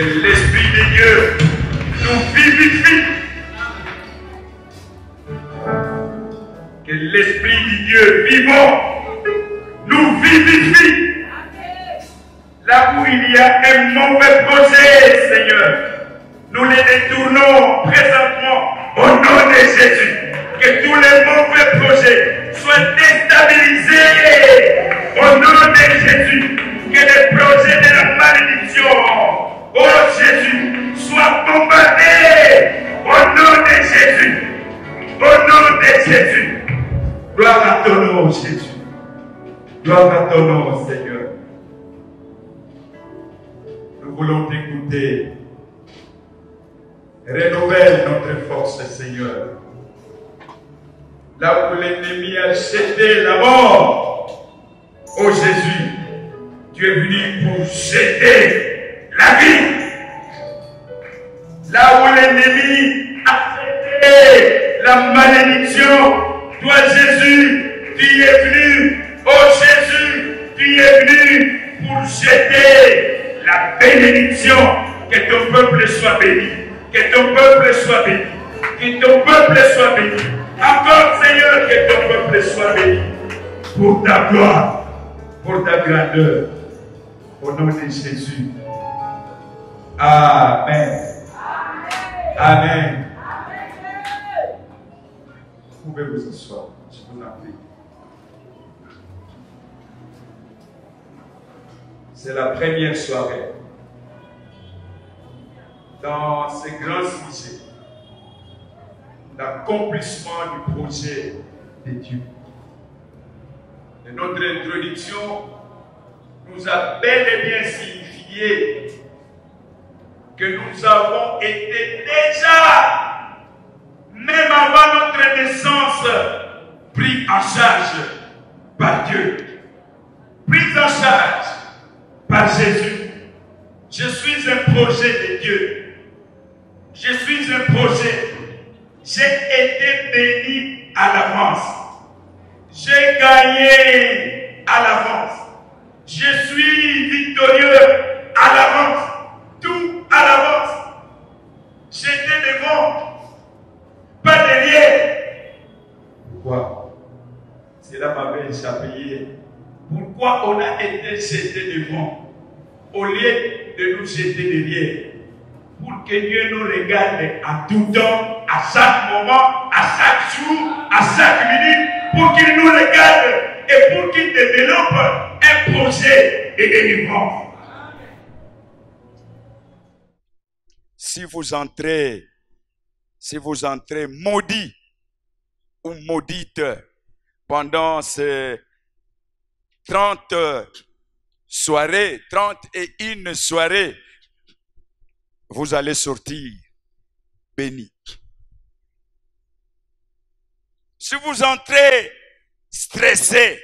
l'Esprit de Dieu nous vivifie. Que l'Esprit de Dieu vivant nous vivifie. Là où il y a un mauvais projet, Seigneur, nous les détournons présentement au nom de Jésus. Que tous les mauvais projets soient déstabilisés au nom de Jésus. Que les projets de la malédiction, oh Jésus, soient bombardés au nom de Jésus. Au nom de Jésus. Gloire à ton nom, Jésus. Gloire à ton nom, Seigneur. Nous voulons t'écouter. Renouvelle notre force, Seigneur. Là où l'ennemi a jeté la mort, oh Jésus, tu es venu pour jeter la vie. Là où l'ennemi a jeté la malédiction, toi Jésus, tu es venu, oh Jésus, tu es venu pour jeter la bénédiction. Que ton peuple soit béni, que ton peuple soit béni, que ton peuple soit béni. Encore Seigneur, que ton peuple soit béni. Pour ta gloire, pour ta grandeur. Au nom de Jésus. Amen. Amen. Vous pouvez vous asseoir, je vous en prie. C'est la première soirée dans ce grand sujet, l'accomplissement du projet de Dieu. Et notre introduction nous a bel et bien signifié que nous avons été déjà, même avant notre naissance, pris en charge par Dieu, pris en charge par Jésus. Je suis un projet de Dieu. Je suis un projet. J'ai été béni à l'avance. J'ai gagné à l'avance. Je suis victorieux à l'avance. Tout à l'avance. J'étais devant, pas derrière. Pourquoi? Cela m'avait échappé. Pourquoi on a été jeté devant au lieu de nous jeter derrière? Pour que Dieu nous regarde à tout temps, à chaque moment, à chaque jour, à chaque minute, pour qu'il nous regarde et pour qu'il développe un projet de délivrance. Si vous entrez maudit ou maudite pendant ces 30 soirées, 31 soirées, vous allez sortir béni. Si vous entrez stressé,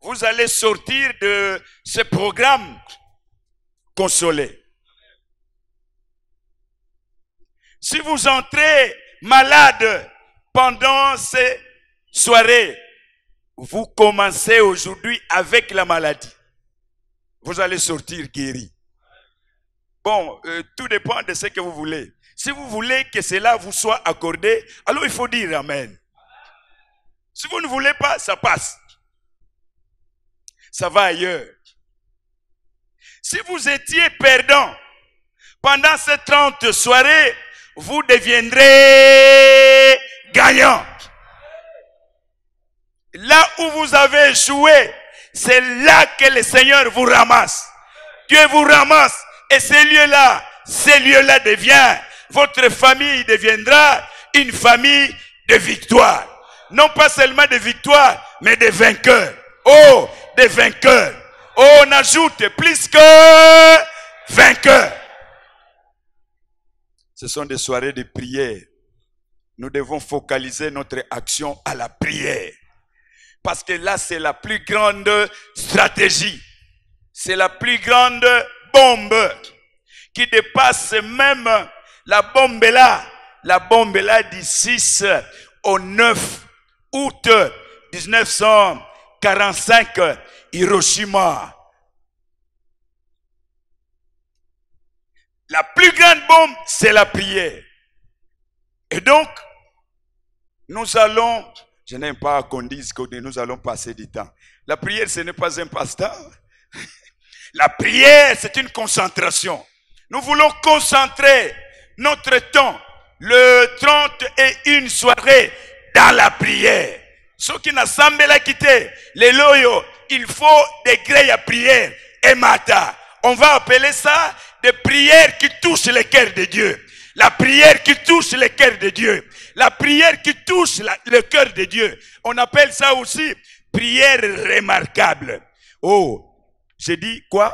vous allez sortir de ce programme consolé. Si vous entrez malade pendant ces soirées, vous commencez aujourd'hui avec la maladie. Vous allez sortir guéri. Bon, tout dépend de ce que vous voulez. Si vous voulez que cela vous soit accordé, alors il faut dire Amen. Si vous ne voulez pas, ça passe. Ça va ailleurs. Si vous étiez perdant pendant ces 30 soirées, vous deviendrez gagnant. Là où vous avez échoué, c'est là que le Seigneur vous ramasse. Dieu vous ramasse. Et ces lieux-là deviennent, votre famille deviendra une famille de victoire. Non pas seulement de victoire, mais de vainqueurs. Oh, des vainqueurs. Oh, on ajoute plus que vainqueurs. Ce sont des soirées de prière. Nous devons focaliser notre action à la prière. Parce que là, c'est la plus grande stratégie. C'est la plus grande bombe qui dépasse même la bombe là du 6 au 9 août 1945, Hiroshima. La plus grande bombe, c'est la prière. Et donc, nous allons, je n'aime pas qu'on dise que nous allons passer du temps. La prière, ce n'est pas un passe-temps. La prière, c'est une concentration. Nous voulons concentrer notre temps, le 31 soirées, dans la prière. Ceux qui n'assemblent la quitter, les loyaux, il faut des grèves à prière et matin. On va appeler ça des prières qui touchent le cœur de Dieu. La prière qui touche le cœur de Dieu. La prière qui touche le cœur de Dieu. On appelle ça aussi prière remarquable. Oh, j'ai dit quoi?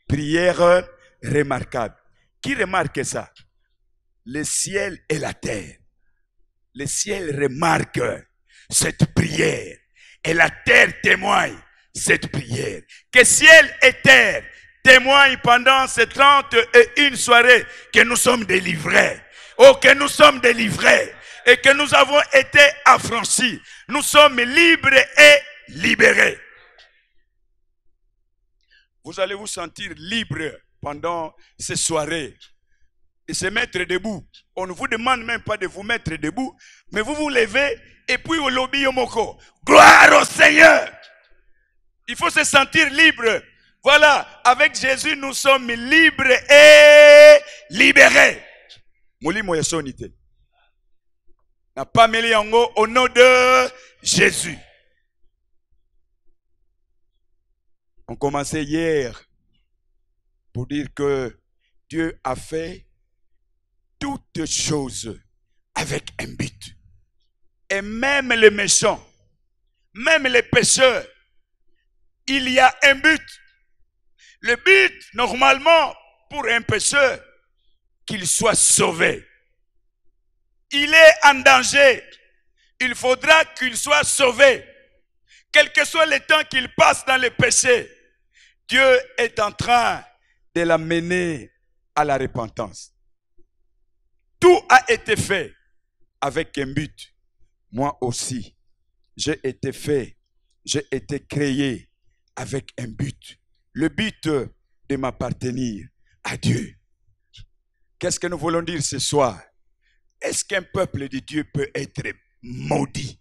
Prière remarquable. Qui remarque ça? Le ciel et la terre. Le ciel remarque cette prière. Et la terre témoigne cette prière. Que ciel et terre témoignent pendant ces 31 soirées que nous sommes délivrés. Oh, que nous sommes délivrés. Et que nous avons été affranchis. Nous sommes libres et libérés. Vous allez vous sentir libre pendant ces soirées. Et se mettre debout. On ne vous demande même pas de vous mettre debout. Mais vous vous levez et puis au lobby yomoko. Gloire au Seigneur. Il faut se sentir libre. Voilà, avec Jésus, nous sommes libres et libérés. Mouli moya sonité. N'a pas mêlé yango au nom de Jésus. On commençait hier pour dire que Dieu a fait toutes choses avec un but. Et même les méchants, même les pécheurs, il y a un but. Le but, normalement, pour un pécheur, qu'il soit sauvé. Il est en danger. Il faudra qu'il soit sauvé. Quel que soit le temps qu'il passe dans le péché, Dieu est en train de l'amener à la repentance. Tout a été fait avec un but. Moi aussi, j'ai été fait, j'ai été créé avec un but. Le but de m'appartenir à Dieu. Qu'est-ce que nous voulons dire ce soir? Est-ce qu'un peuple de Dieu peut être maudit?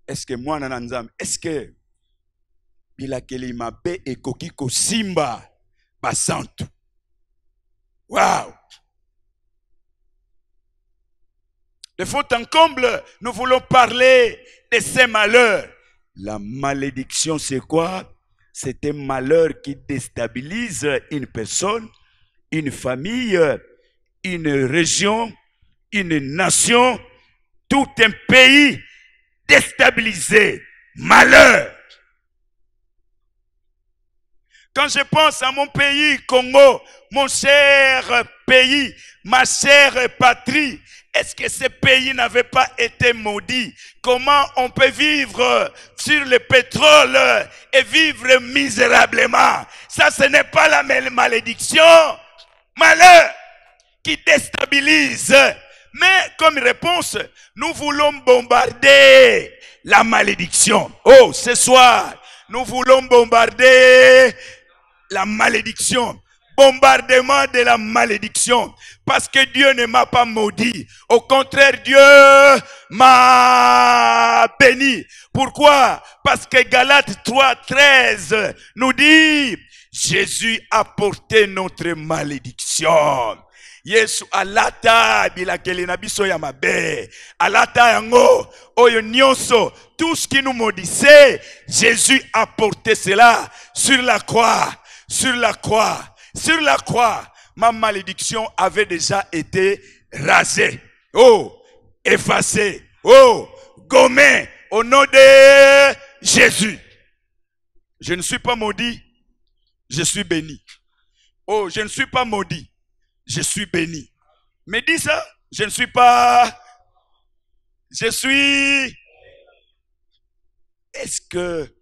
Est-ce que moi, Nananzam, est-ce que Bilakeli Mabe et Kokiko Simba Basantu? Waouh! De faute en comble, nous voulons parler de ces malheurs. La malédiction, c'est quoi? C'est un malheur qui déstabilise une personne, une famille, une région, une nation, tout un pays déstabilisé. Malheur. Quand je pense à mon pays, Congo, mon cher pays, ma chère patrie, est-ce que ce pays n'avait pas été maudit? Comment on peut vivre sur le pétrole et vivre misérablement? Ça, ce n'est pas la malédiction. Malheur qui déstabilise. Mais comme réponse, nous voulons bombarder la malédiction. Oh, ce soir, nous voulons bombarder la malédiction. Bombardement de la malédiction. Parce que Dieu ne m'a pas maudit. Au contraire, Dieu m'a béni. Pourquoi? Parce que Galates 3:13 nous dit, Jésus a porté notre malédiction. Yesu alata bilakeli na biso ya mabe. Alata yango oyo nyonso. Tout ce qui nous maudissait, Jésus a porté cela sur la croix. Sur la croix. Sur la croix, ma malédiction avait déjà été rasée. Oh, effacée. Oh, gommée au nom de Jésus. Je ne suis pas maudit, je suis béni. Oh, je ne suis pas maudit, je suis béni. Mais dis ça, je ne suis pas... Je suis... Est-ce que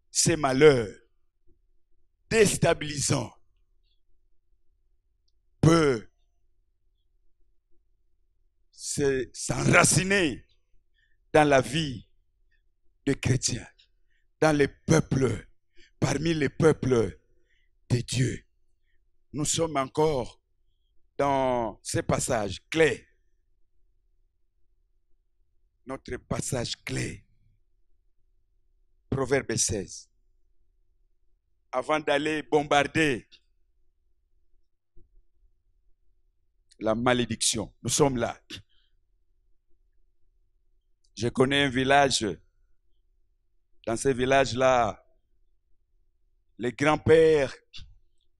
ces malheurs déstabilisants peut s'enraciner dans la vie des chrétiens, dans les peuples, parmi les peuples de Dieu? nous sommes encore dans ces passages clés. Notre passage clé. Proverbe 16. Avant d'aller bombarder la malédiction, nous sommes là. Je connais un village. Dans ce village-là, les grands-pères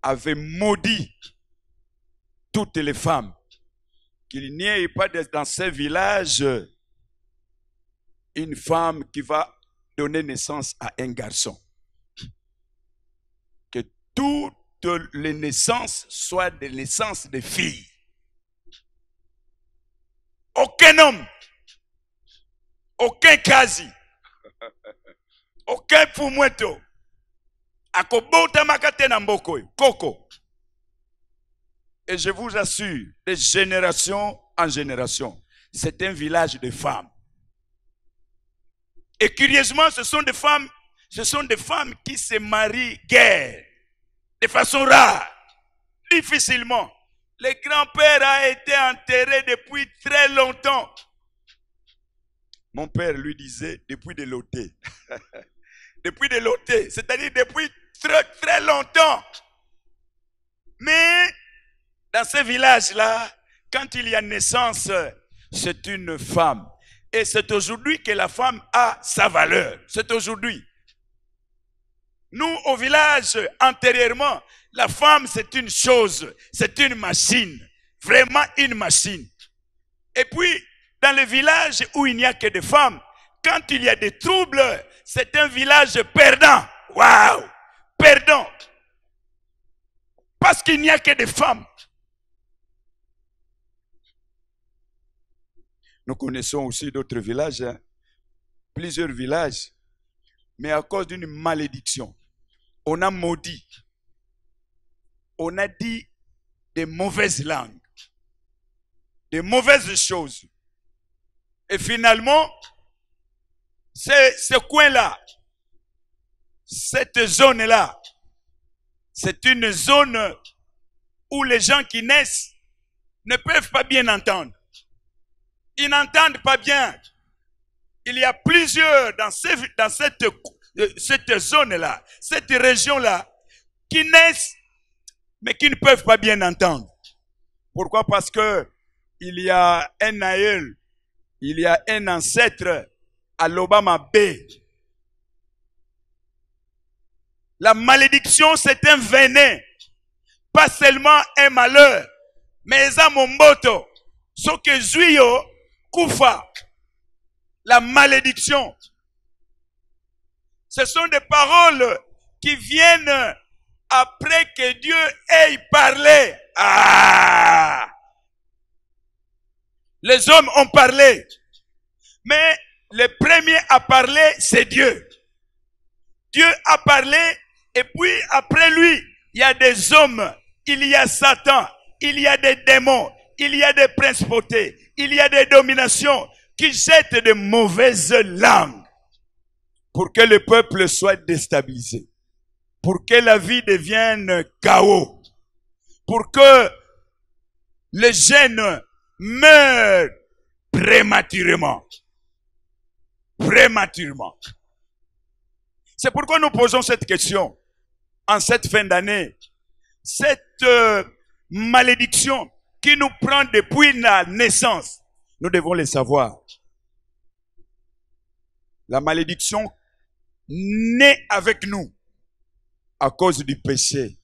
avaient maudit toutes les femmes. Qu'il n'y ait pas dans ce village une femme qui va donner naissance à un garçon. Que toutes les naissances soient des naissances de filles. Aucun homme, aucun quasi, aucun fumweto, akobota makate na mboko, koko. Et je vous assure, de génération en génération, c'est un village de femmes. Et curieusement, ce sont des femmes qui se marient guère, de façon rare, difficilement. Le grand-père a été enterré depuis très longtemps. Mon père lui disait depuis de l'ôté. Depuis de l'ôté, c'est-à-dire depuis très très longtemps. Mais dans ce village-là, quand il y a naissance, c'est une femme. Et c'est aujourd'hui que la femme a sa valeur. C'est aujourd'hui. Nous, au village, antérieurement, la femme, c'est une chose, c'est une machine. Vraiment une machine. Et puis, dans le village où il n'y a que des femmes, quand il y a des troubles, c'est un village perdant. Waouh! Perdant. Parce qu'il n'y a que des femmes. Nous connaissons aussi d'autres villages, hein, plusieurs villages, mais à cause d'une malédiction, on a maudit, on a dit des mauvaises langues, des mauvaises choses. Et finalement, ce coin-là, cette zone-là, c'est une zone où les gens qui naissent ne peuvent pas bien entendre. Ils n'entendent pas bien. Il y a plusieurs dans cette zone-là, cette région-là, qui naissent, mais qui ne peuvent pas bien entendre. Pourquoi? Parce que il y a un aïeul, il y a un ancêtre à l'Obama B. La malédiction, c'est un venin, pas seulement un malheur, mais un momboto. Ce que Zuyo Koufa, la malédiction. Ce sont des paroles qui viennent après que Dieu ait parlé. Ah! Les hommes ont parlé. Mais le premier à parler, c'est Dieu. Dieu a parlé et puis après lui, il y a des hommes, il y a Satan, il y a des démons, il y a des principautés, il y a des dominations qui jettent de mauvaises langues pour que le peuple soit déstabilisé, pour que la vie devienne chaos, pour que les jeunes meurent prématurément. Prématurément. C'est pourquoi nous posons cette question en cette fin d'année. Cette malédiction qui nous prend depuis la naissance, nous devons le savoir. La malédiction naît avec nous à cause du péché,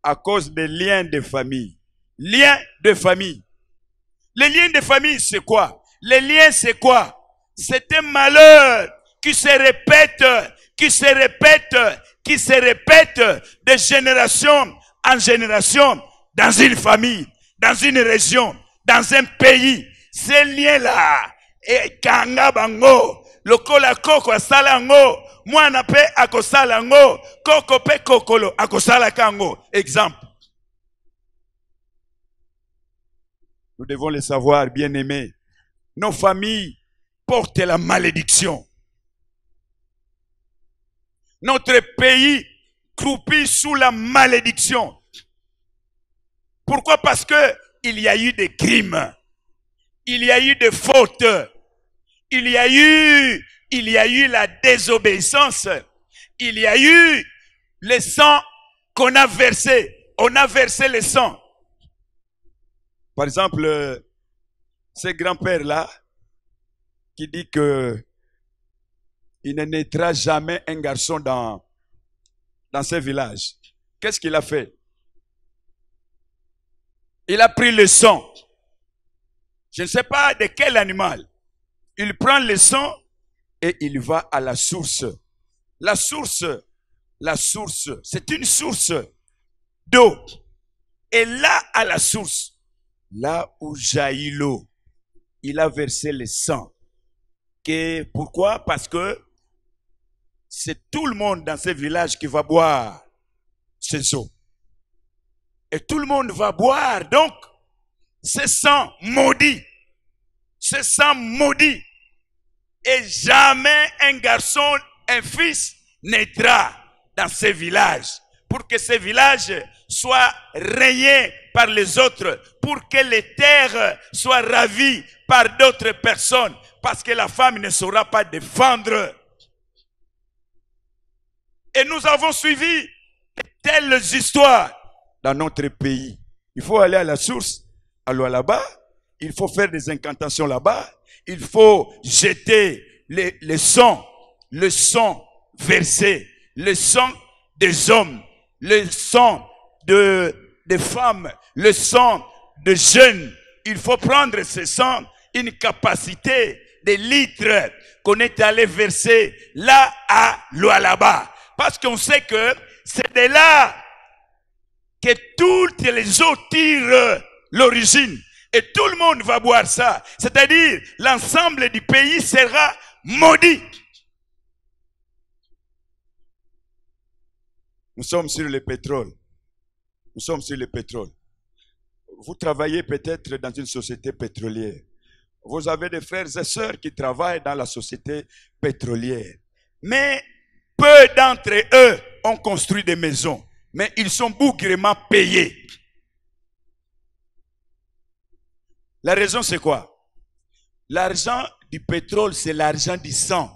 à cause des liens de famille. Liens de famille. Les liens de famille, c'est quoi? Les liens, c'est quoi? C'est un malheur qui se répète, qui se répète, qui se répète de génération en génération dans une famille, dans une région, dans un pays. Ces liens-là, et kanga bango, lokola koko asala ngo, mwana pe akosala ngo, koko pe kokolo akosala kango. Exemple. Nous devons le savoir, bien-aimés. Nos familles portent la malédiction. Notre pays croupit sous la malédiction. Pourquoi? Parce que il y a eu des crimes. Il y a eu des fautes. Il y a eu la désobéissance. Il y a eu le sang qu'on a versé. On a versé le sang. Par exemple, ce grand-père-là, qui dit que il ne naîtra jamais un garçon dans ce village. Qu'est-ce qu'il a fait? Il a pris le sang. Je ne sais pas de quel animal. Il prend le sang et il va à la source. La source, c'est une source d'eau. Et là, à la source, là où jaillit l'eau, il a versé le sang. Pourquoi? Parce que c'est tout le monde dans ce village qui va boire ces eaux. Et tout le monde va boire. Donc, ce sang maudit. Ce sang maudit. Et jamais un garçon, un fils naîtra dans ce village. Pour que ce village soit rayé par les autres. Pour que les terres soient ravies par d'autres personnes. Parce que la femme ne saura pas défendre. Et nous avons suivi telles histoires dans notre pays. Il faut aller à la source, aller là-bas. Il faut faire des incantations là-bas. Il faut jeter le sang versé, le sang des hommes, le sang des femmes, le sang de jeunes. Il faut prendre ce sang, une capacité de litres qu'on est allé verser là à Lualaba. Parce qu'on sait que c'est de là que toutes les eaux tirent l'origine. Et tout le monde va boire ça. C'est-à-dire, l'ensemble du pays sera maudit. Nous sommes sur le pétrole. Nous sommes sur le pétrole. Vous travaillez peut-être dans une société pétrolière. Vous avez des frères et sœurs qui travaillent dans la société pétrolière. Mais peu d'entre eux ont construit des maisons. Mais ils sont bougrement payés. La raison c'est quoi? L'argent du pétrole, c'est l'argent du sang.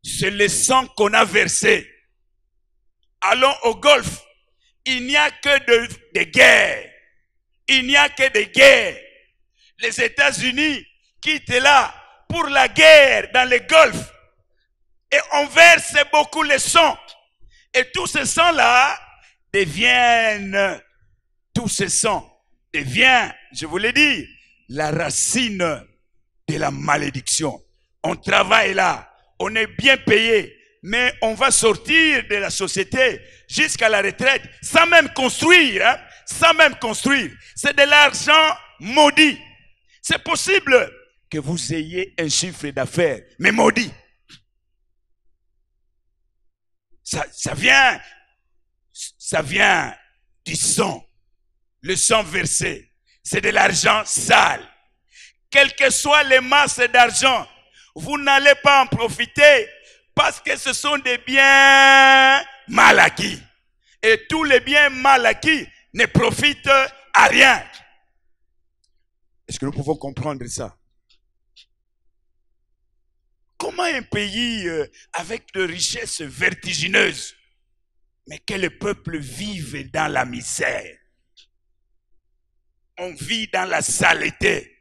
C'est le sang qu'on a versé. Allons au Golfe. Il n'y a que des guerres. Il n'y a que des guerres. Les États-Unis quittent là pour la guerre dans le Golfe. Et on verse beaucoup le sang. Et tout ce sang-là devient, je vous l'ai dit, la racine de la malédiction. On travaille là, on est bien payé, mais on va sortir de la société jusqu'à la retraite sans même construire, hein, sans même construire. C'est de l'argent maudit. C'est possible que vous ayez un chiffre d'affaires, mais maudit. Ça vient du sang. Le sang versé. C'est de l'argent sale. Quelles que soient les masses d'argent, vous n'allez pas en profiter parce que ce sont des biens mal acquis. Et tous les biens mal acquis ne profitent à rien. Est-ce que nous pouvons comprendre ça? Comment un pays avec de richesses vertigineuses, mais que le peuple vive dans la misère? On vit dans la saleté.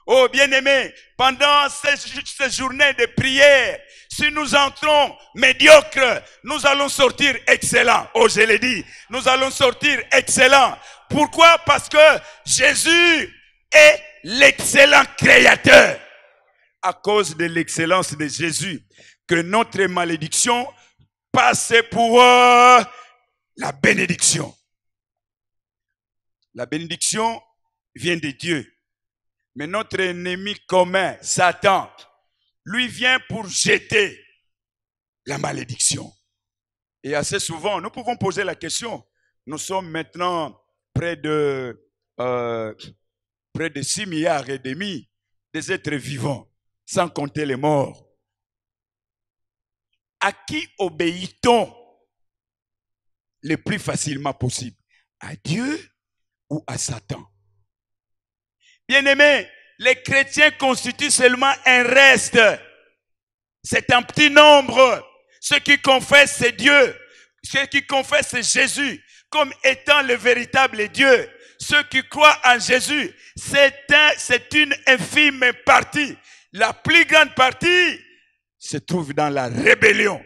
Oh bien-aimés, pendant ces journées de prière, si nous entrons médiocres, nous allons sortir excellents. Oh, je l'ai dit, nous allons sortir excellents. Pourquoi? Parce que Jésus est l'excellent créateur. À cause de l'excellence de Jésus, que notre malédiction passe pour la bénédiction. La bénédiction vient de Dieu. Mais notre ennemi commun, Satan, lui vient pour jeter la malédiction. Et assez souvent, nous pouvons poser la question. Nous sommes maintenant près de 6 milliards et demi des êtres vivants, sans compter les morts. À qui obéit-on le plus facilement possible? À Dieu ou à Satan? Bien-aimés, les chrétiens constituent seulement un reste. C'est un petit nombre. Ceux qui confessent c'est Dieu. Ceux qui confessent c'est Jésus comme étant le véritable Dieu. Ceux qui croient en Jésus, c'est une infime partie. La plus grande partie se trouve dans la rébellion.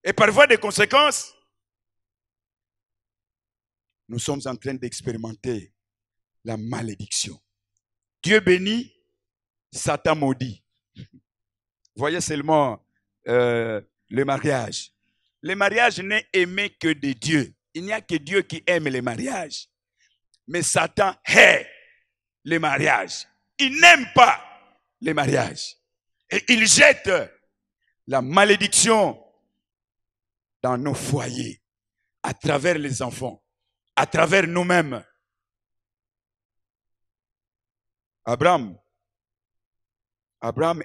Et par voie de conséquence, nous sommes en train d'expérimenter la malédiction. Dieu bénit, Satan maudit. Voyez seulement le mariage. Le mariage n'est aimé que de Dieu. Il n'y a que Dieu qui aime le mariage. Mais Satan hait le mariage. Il n'aime pas le mariage. Et il jette la malédiction dans nos foyers, à travers les enfants, à travers nous-mêmes. Abraham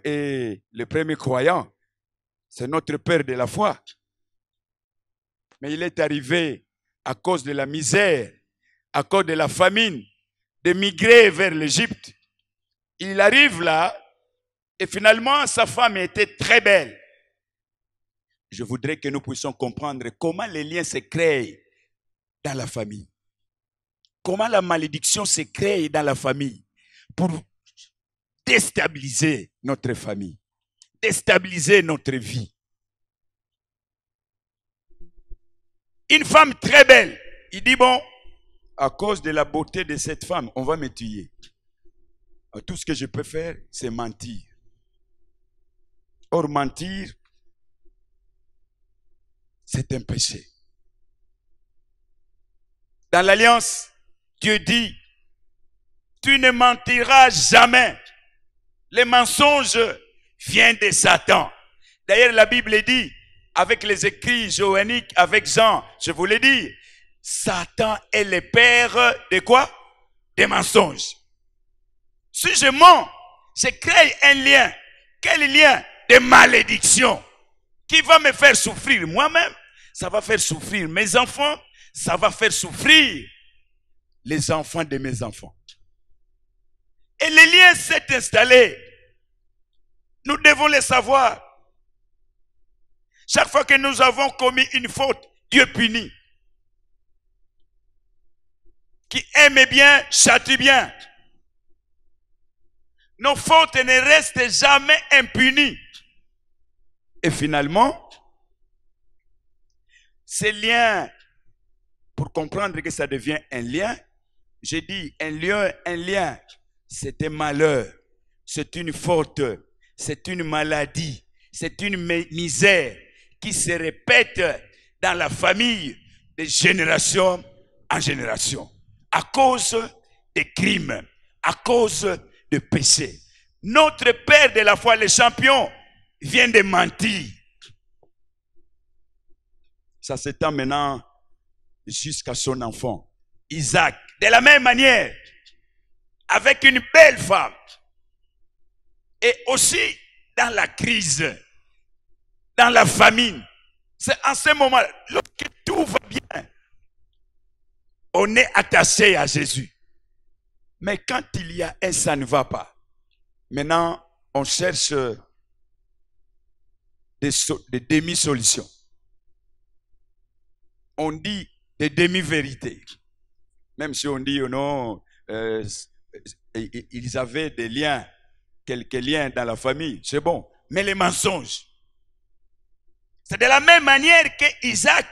est le premier croyant. C'est notre père de la foi. Mais il est arrivé à cause de la misère, à cause de la famine, de migrer vers l'Égypte. Il arrive là et finalement sa femme était très belle. Je voudrais que nous puissions comprendre comment les liens se créent dans la famille. Comment la malédiction se crée dans la famille pour déstabiliser notre famille, déstabiliser notre vie. Une femme très belle, il dit bon, à cause de la beauté de cette femme, on va me tuer. Tout ce que je peux faire, c'est mentir. Or, mentir, c'est un péché. Dans l'Alliance, Dieu dit, tu ne mentiras jamais. Les mensonges viennent de Satan. D'ailleurs, la Bible dit, avec les écrits johanniques, avec Jean, je vous l'ai dit, Satan est le père de quoi? Des mensonges. Si je mens, je crée un lien. Quel lien? De malédiction. Qui va me faire souffrir moi-même? Ça va faire souffrir mes enfants. Ça va faire souffrir les enfants de mes enfants. Et le lien s'est installé. Nous devons le savoir. Chaque fois que nous avons commis une faute, Dieu punit. Qui aime bien, châtie bien. Nos fautes ne restent jamais impunies. Et finalement, ces liens, pour comprendre que ça devient un lien, j'ai dit un lien, c'est un malheur, c'est une faute, c'est une maladie, c'est une misère qui se répète dans la famille de génération en génération, à cause des crimes, à cause de péché. Notre père de la foi, le champion, vient de mentir. Ça s'étend maintenant jusqu'à son enfant, Isaac. De la même manière, avec une belle femme. Et aussi dans la crise, dans la famine. C'est en ce moment, lorsque tout va bien, on est attaché à Jésus. Mais quand il y a un ça ne va pas, maintenant on cherche des demi-solutions. On dit des demi-vérités. Même si on dit, oh non, ils avaient des liens, quelques liens dans la famille, c'est bon. Mais les mensonges, c'est de la même manière que Isaac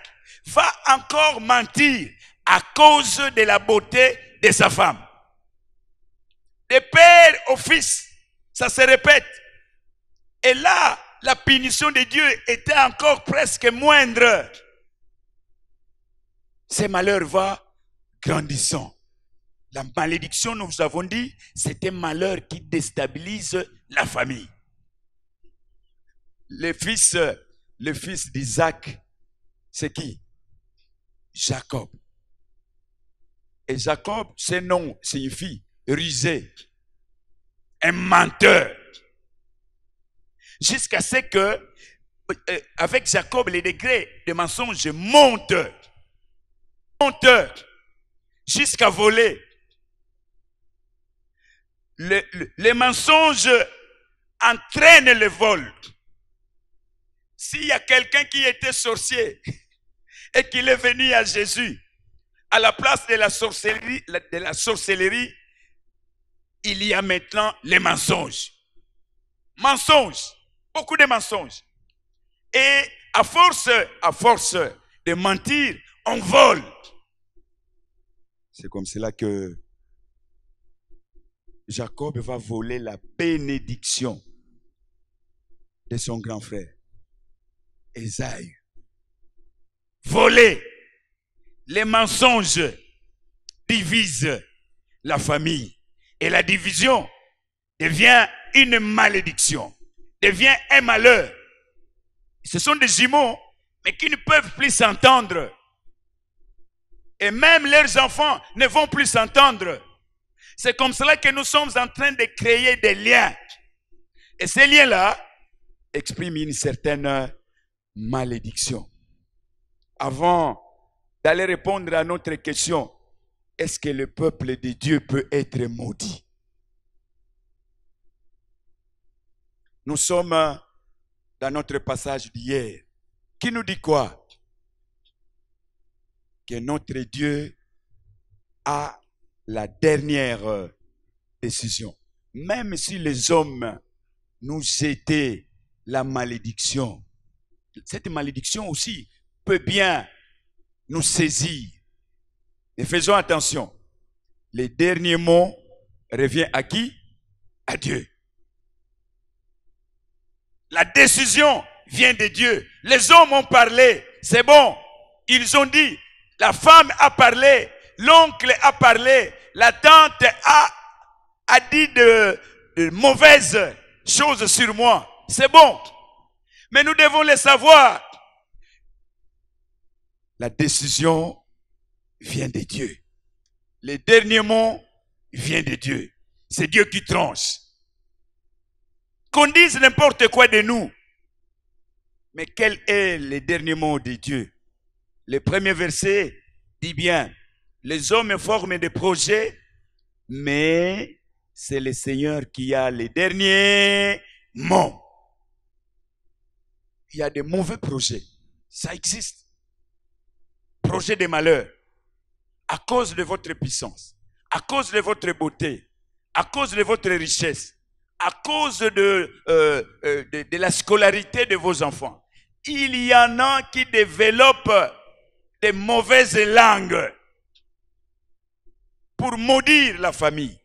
va encore mentir à cause de la beauté de sa femme. De père au fils, ça se répète. Et là, la punition de Dieu était encore presque moindre. Ces malheurs vont grandissant. La malédiction, nous avons dit, c'est un malheur qui déstabilise la famille. Le fils d'Isaac, c'est qui? Jacob. Et Jacob, ce nom signifie rusé, un menteur. Jusqu'à ce que, avec Jacob, les degrés de mensonge montent. menteur, jusqu'à voler. Les mensonges entraînent le vol. S'il y a quelqu'un qui était sorcier et qu'il est venu à Jésus, à la place de la sorcellerie, il y a maintenant les mensonges. Mensonges, beaucoup de mensonges. Et à force de mentir, on vole. C'est comme cela que Jacob va voler la bénédiction de son grand frère, Ésaü. Voler. Les mensonges divisent la famille. Et la division devient une malédiction, devient un malheur. Ce sont des jumeaux, mais qui ne peuvent plus s'entendre. Et même leurs enfants ne vont plus s'entendre. C'est comme cela que nous sommes en train de créer des liens. Et ces liens-là expriment une certaine malédiction. Avant d'aller répondre à notre question, est-ce que le peuple de Dieu peut être maudit? Nous sommes dans notre passage d'hier, qui nous dit quoi? Que notre Dieu a la dernière décision. Même si les hommes nous jetaient la malédiction, cette malédiction aussi peut bien nous saisir. Et faisons attention. Le dernier mot revient à qui? À Dieu. La décision vient de Dieu. Les hommes ont parlé, c'est bon. Ils ont dit, la femme a parlé, l'oncle a parlé, la tante a dit de mauvaises choses sur moi. C'est bon. Mais nous devons le savoir. La décision vient de Dieu. Le dernier mot vient de Dieu. C'est Dieu qui tranche. Qu'on dise n'importe quoi de nous. Mais quel est le dernier mot de Dieu? Le premier verset dit bien, les hommes forment des projets, mais c'est le Seigneur qui a les derniers mots. Il y a des mauvais projets. Ça existe. Projet de malheur. À cause de votre puissance, à cause de votre beauté, à cause de votre richesse, à cause de la scolarité de vos enfants. Il y en a qui développent des mauvaises langues pour maudire la famille.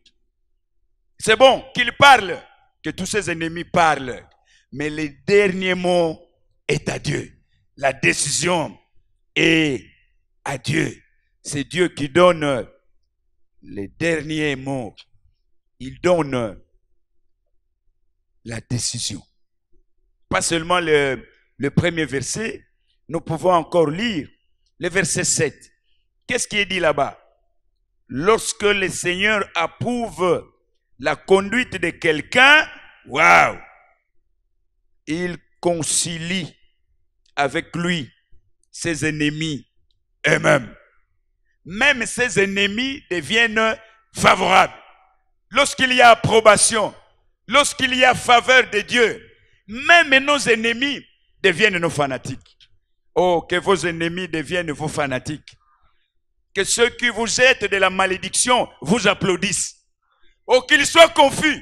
C'est bon qu'ils parlent, que tous ses ennemis parlent, mais le dernier mot est à Dieu. La décision est à Dieu. C'est Dieu qui donne les derniers mots. Il donne la décision. Pas seulement le premier verset, nous pouvons encore lire le verset 7. Qu'est-ce qui est dit là-bas? Lorsque le Seigneur approuve la conduite de quelqu'un, waouh, il concilie avec lui ses ennemis eux-mêmes. Même ses ennemis deviennent favorables. Lorsqu'il y a approbation, lorsqu'il y a faveur de Dieu, même nos ennemis deviennent nos fanatiques. Oh, que vos ennemis deviennent vos fanatiques. Que ceux qui vous jettent de la malédiction vous applaudissent. Oh, qu'ils soient confus,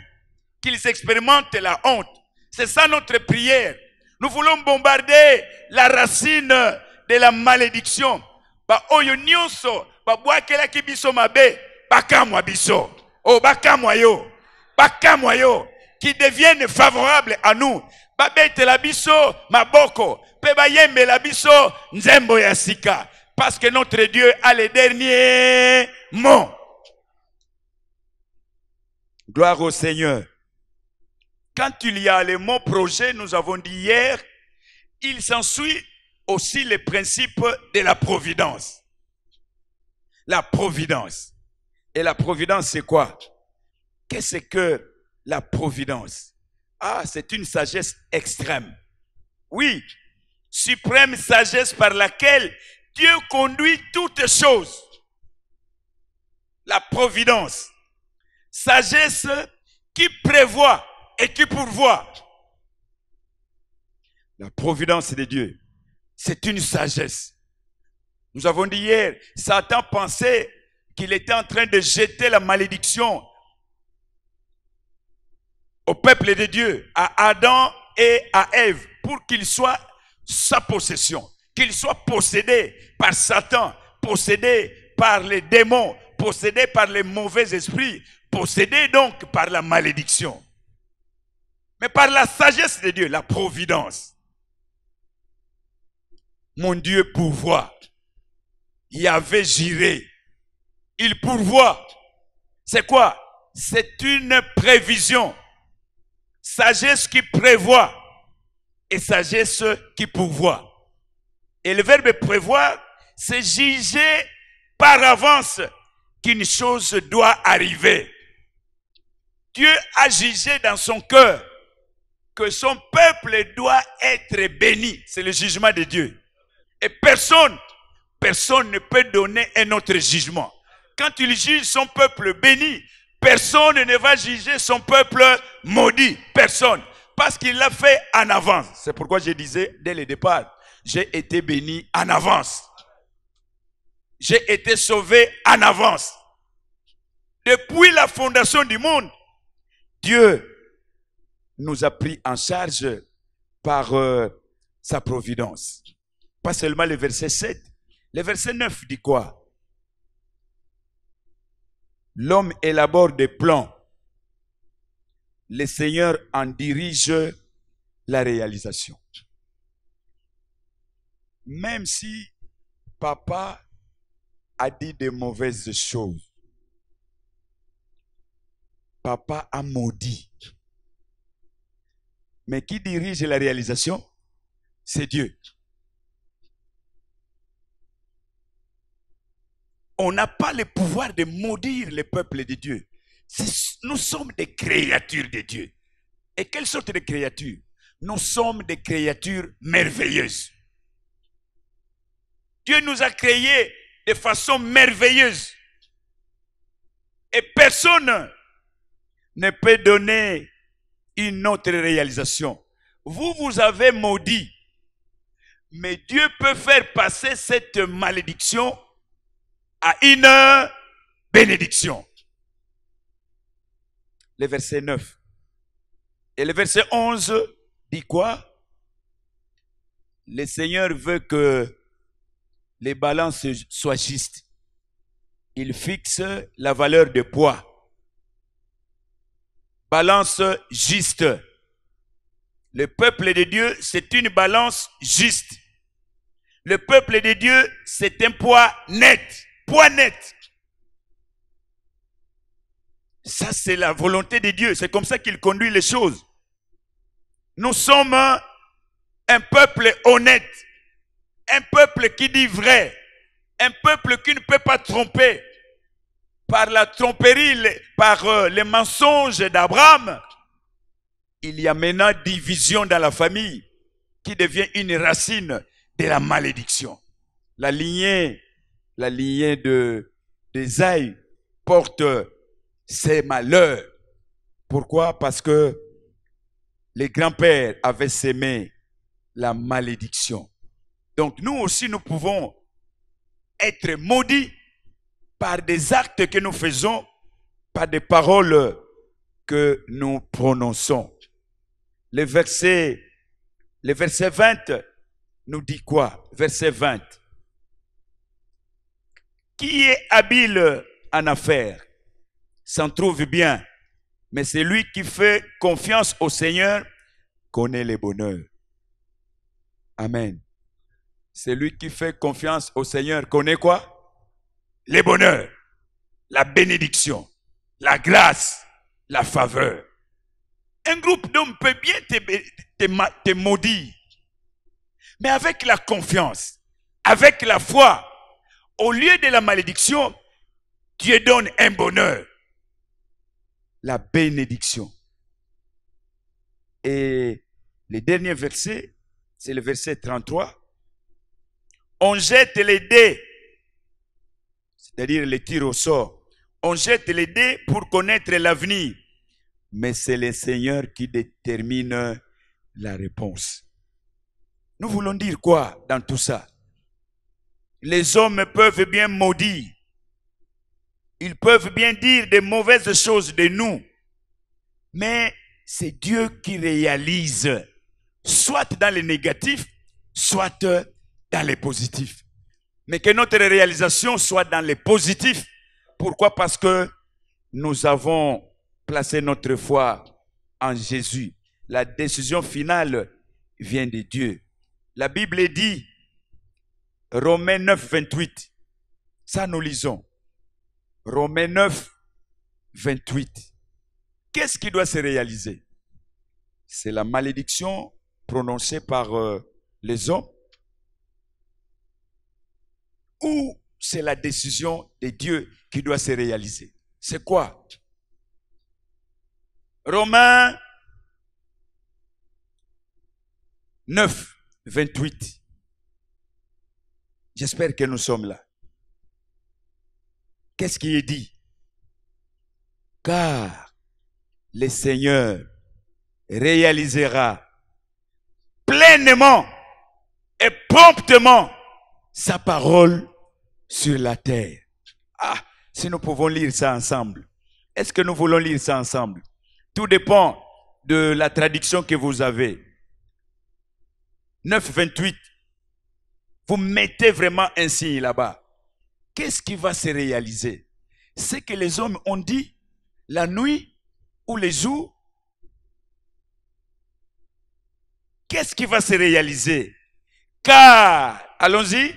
qu'ils expérimentent la honte. C'est ça notre prière. Nous voulons bombarder la racine de la malédiction. Ba oyo nyonso ba bwakela ki biso mabe bakamwa biso. Oh bakamwa yo qui deviennent favorables à nous. Ba betela biso maboko pe ba yembela biso nzembo ya sika parce que notre Dieu a les derniers mots. Gloire au Seigneur. Quand il y a le mot projet, nous avons dit hier, il s'ensuit aussi le principe de la providence. La providence. Et la providence, c'est quoi? Qu'est-ce que la providence? Ah, c'est une sagesse extrême. Oui, suprême sagesse par laquelle Dieu conduit toutes choses. La providence. Sagesse qui prévoit et qui pourvoit. La providence de Dieu, c'est une sagesse. Nous avons dit hier, Satan pensait qu'il était en train de jeter la malédiction au peuple de Dieu, à Adam et à Ève, pour qu'il soit sa possession, qu'il soit possédé par Satan, possédé par les démons, possédé par les mauvais esprits, possédé donc par la malédiction. Mais par la sagesse de Dieu, la providence. Mon Dieu pourvoit. Yahvé Jireh, il pourvoit. C'est quoi? C'est une prévision. Sagesse qui prévoit et sagesse qui pourvoit. Et le verbe prévoir, c'est juger par avance qu'une chose doit arriver. Dieu a jugé dans son cœur que son peuple doit être béni. C'est le jugement de Dieu. Et personne ne peut donner un autre jugement. Quand il juge son peuple béni, personne ne va juger son peuple maudit. Personne. Parce qu'il l'a fait en avance. C'est pourquoi je disais dès le départ, j'ai été béni en avance. J'ai été sauvé en avance. Depuis la fondation du monde, Dieu nous a pris en charge par sa providence. Pas seulement le verset 7. Le verset 9 dit quoi? L'homme élabore des plans. Le Seigneur en dirige la réalisation. Même si papa a dit de mauvaises choses, papa a maudit, mais qui dirige la réalisation? C'est Dieu. On n'a pas le pouvoir de maudire le peuple de Dieu. Nous sommes des créatures de Dieu. Et quelle sorte de créatures? Nous sommes des créatures merveilleuses. Dieu nous a créés de façon merveilleuse. Et personne ne peut donner une autre réalisation. Vous avez maudit. Mais Dieu peut faire passer cette malédiction à une bénédiction. Le verset 9. Et le verset 11 dit quoi? Le Seigneur veut que les balances soient justes. Il fixe la valeur de poids. Balance juste. Le peuple de Dieu, c'est une balance juste. Le peuple de Dieu, c'est un poids net. Poids net. Ça, c'est la volonté de Dieu. C'est comme ça qu'il conduit les choses. Nous sommes un peuple honnête. Un peuple qui dit vrai. Un peuple qui ne peut pas tromper. Par la tromperie, par les mensonges d'Abraham, il y a maintenant division dans la famille qui devient une racine de la malédiction. La lignée d'Ésaïe porte ces malheurs. Pourquoi? Parce que les grands-pères avaient sémé la malédiction. Donc nous aussi, nous pouvons être maudits par des actes que nous faisons, par des paroles que nous prononçons. Le verset 20 nous dit quoi? Verset 20. Qui est habile en affaires s'en trouve bien, mais celui qui fait confiance au Seigneur connaît le bonheur. Amen. Celui qui fait confiance au Seigneur connaît quoi? Le bonheur, la bénédiction, la grâce, la faveur. Un groupe d'hommes peut bien te maudire, mais avec la confiance, avec la foi, au lieu de la malédiction, Dieu donne un bonheur, la bénédiction. Et le dernier verset, c'est le verset 33. On jette les dés, c'est-à-dire les tirs au sort. On jette les dés pour connaître l'avenir. Mais c'est le Seigneur qui détermine la réponse. Nous voulons dire quoi dans tout ça? Les hommes peuvent bien maudire. Ils peuvent bien dire des mauvaises choses de nous. Mais c'est Dieu qui réalise, soit dans les négatifs, soit dans les positifs. Mais que notre réalisation soit dans les positifs. Pourquoi? Parce que nous avons placé notre foi en Jésus. La décision finale vient de Dieu. La Bible dit, Romains 9, 28. Ça nous lisons. Romains 9, 28. Qu'est-ce qui doit se réaliser? C'est la malédiction prononcée par les hommes? Ou c'est la décision de Dieu qui doit se réaliser? C'est quoi? Romains 9, 28. J'espère que nous sommes là. Qu'est-ce qui est dit? Car le Seigneur réalisera pleinement et promptement sa parole sur la terre. Ah, si nous pouvons lire ça ensemble. Est-ce que nous voulons lire ça ensemble? Tout dépend de la traduction que vous avez. 9, 28. Vous mettez vraiment un signe là-bas. Qu'est-ce qui va se réaliser? C'est que les hommes ont dit la nuit ou les jours. Qu'est-ce qui va se réaliser? Car, allons-y,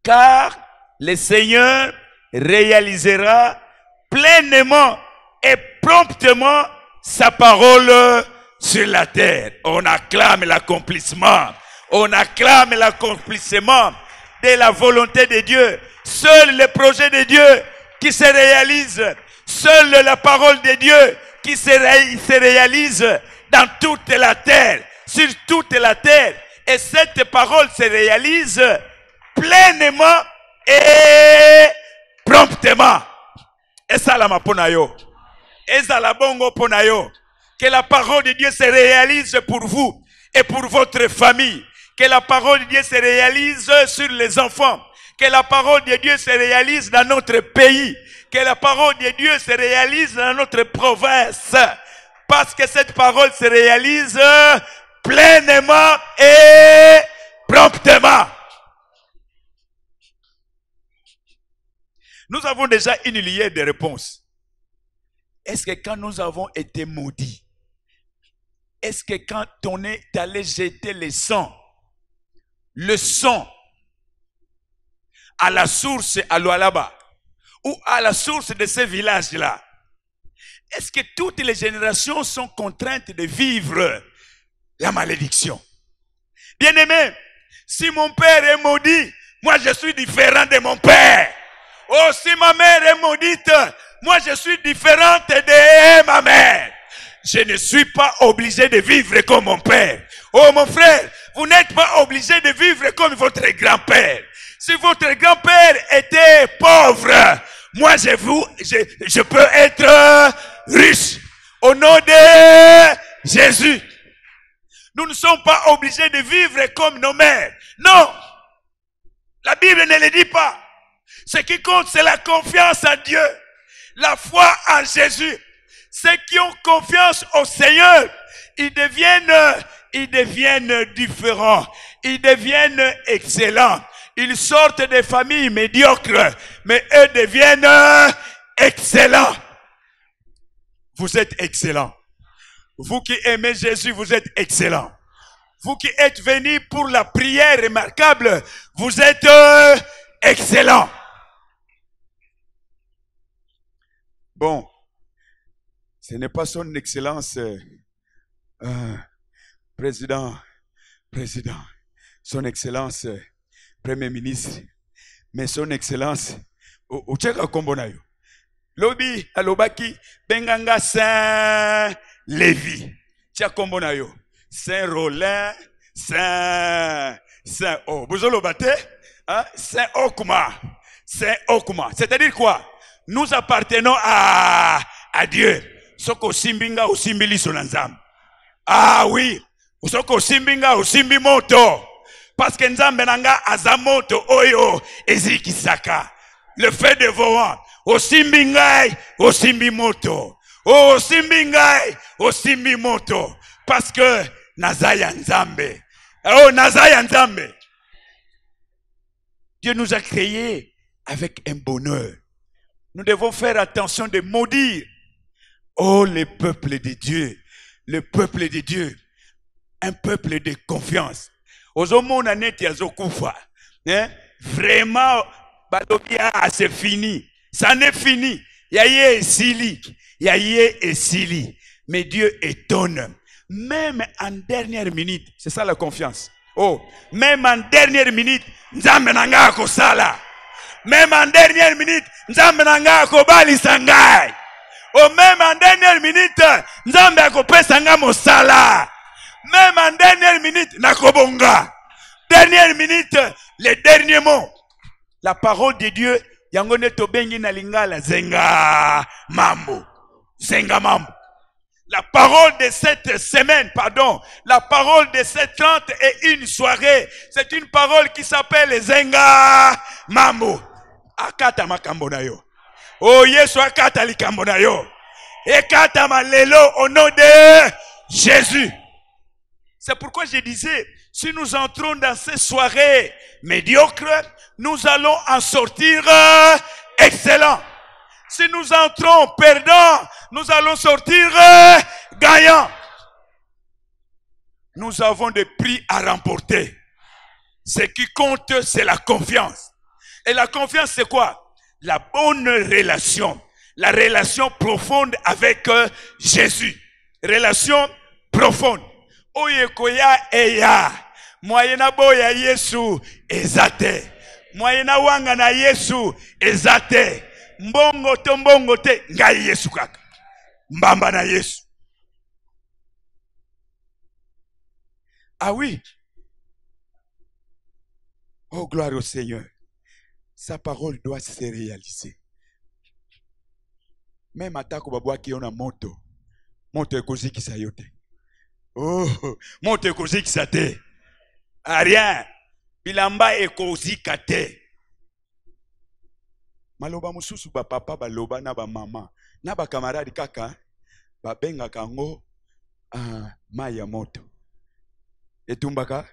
car le Seigneur réalisera pleinement et promptement sa parole sur la terre. On acclame l'accomplissement. On acclame l'accomplissement de la volonté de Dieu. Seul le projet de Dieu qui se réalise. Seule la parole de Dieu qui se réalise dans toute la terre. Sur toute la terre. Et cette parole se réalise pleinement et promptement. Et ça la maponayo. Et ça la bongo ponayo. Que la parole de Dieu se réalise pour vous et pour votre famille. Que la parole de Dieu se réalise sur les enfants. Que la parole de Dieu se réalise dans notre pays. Que la parole de Dieu se réalise dans notre province. Parce que cette parole se réalise pleinement et promptement. Nous avons déjà une liée de réponses. Est-ce que quand nous avons été maudits, est-ce que quand on est allé jeter le sang à la source à Lualaba ou à la source de ces villages-là, est-ce que toutes les générations sont contraintes de vivre la malédiction? Bien-aimé, si mon père est maudit, moi je suis différent de mon père. Oh, si ma mère est maudite, moi je suis différente de ma mère. Je ne suis pas obligé de vivre comme mon père. Oh mon frère, vous n'êtes pas obligé de vivre comme votre grand-père. Si votre grand-père était pauvre, moi je peux être riche. Au nom de Jésus. Nous ne sommes pas obligés de vivre comme nos mères. Non. La Bible ne le dit pas. Ce qui compte, c'est la confiance en Dieu. La foi en Jésus. Ceux qui ont confiance au Seigneur, ils deviennent différents. Ils deviennent excellents. Ils sortent des familles médiocres, mais eux deviennent excellents. Vous êtes excellents. Vous qui aimez Jésus, vous êtes excellents. Vous qui êtes venus pour la prière remarquable, vous êtes excellents. Bon, ce n'est pas son excellence, président, son excellence, premier ministre, mais son excellence, Ucheka Kombonayo. Lobi, alobaki, Benganga Saint Lévi, Tia Kombonayo, Saint Rollin, Saint, oh, vous le battez? Hein? Saint Okuma. Saint Okuma. C'est-à-dire quoi? Nous appartenons à Dieu. Soko simbinga usimbili sonanzam. Ah oui. Soko simbinga usimbi moto. Parce que nzambe nanga azamoto oyo ezikisaka. Le fait de voant. Osimbi ngai, osimbi moto. Osimbi ngai, osimbi moto. Parce que nazaya nzambe. Oh, nazaya nzambe. Dieu nous a créés avec un bonheur. Nous devons faire attention de maudire. Oh, le peuple de Dieu. Le peuple de Dieu. Un peuple de confiance. Ozomona neti azokufa. Vraiment, balobia, c'est fini. Ça n'est fini. Yaye esili. Yaye esili. Mais Dieu étonne. Même en dernière minute. C'est ça la confiance. Oh, même en dernière minute, nzambe nanga kosala. Même en dernière minute, nzambe nanga kobali sangai. Oh, même en dernière minute, nzambe akopesa nga mosala. Même en dernière minute, nakobonga. Dernière minute, les derniers mots. La parole de Dieu, yangone tobengi na lingala zenga mambo. Zenga mambo. La parole de cette semaine, pardon, la parole de cette 31 soirée, c'est une parole qui s'appelle Zenga Mambo. Akata makambo na yo. Oh Yesu akata likambo na yo. Ekata malelo au nom de Jésus. C'est pourquoi je disais, si nous entrons dans ces soirées médiocres, nous allons en sortir excellents. Si nous entrons perdants, nous allons sortir gagnants. Nous avons des prix à remporter. Ce qui compte, c'est la confiance. Et la confiance, c'est quoi? La bonne relation. La relation profonde avec Jésus. Relation profonde. Oyekoya eya. Moyena boya Yesu ezate. Moyena wanga na Yesu ezate. Mbongo te ngai Yesu kaka. Mbamba na Yesu. Ah oui. Oh, gloire au Seigneur. Sa parole doit se réaliser. Même atako babwa ki ona moto. Moto ekoziki sa yote. Oh, moto ekoziki sa te. Rien. Bilamba ekozika te. Maloba mususu ba papa ba loba na ba mama na ba kamaradi kaka ba benga kango maya moto etumbaka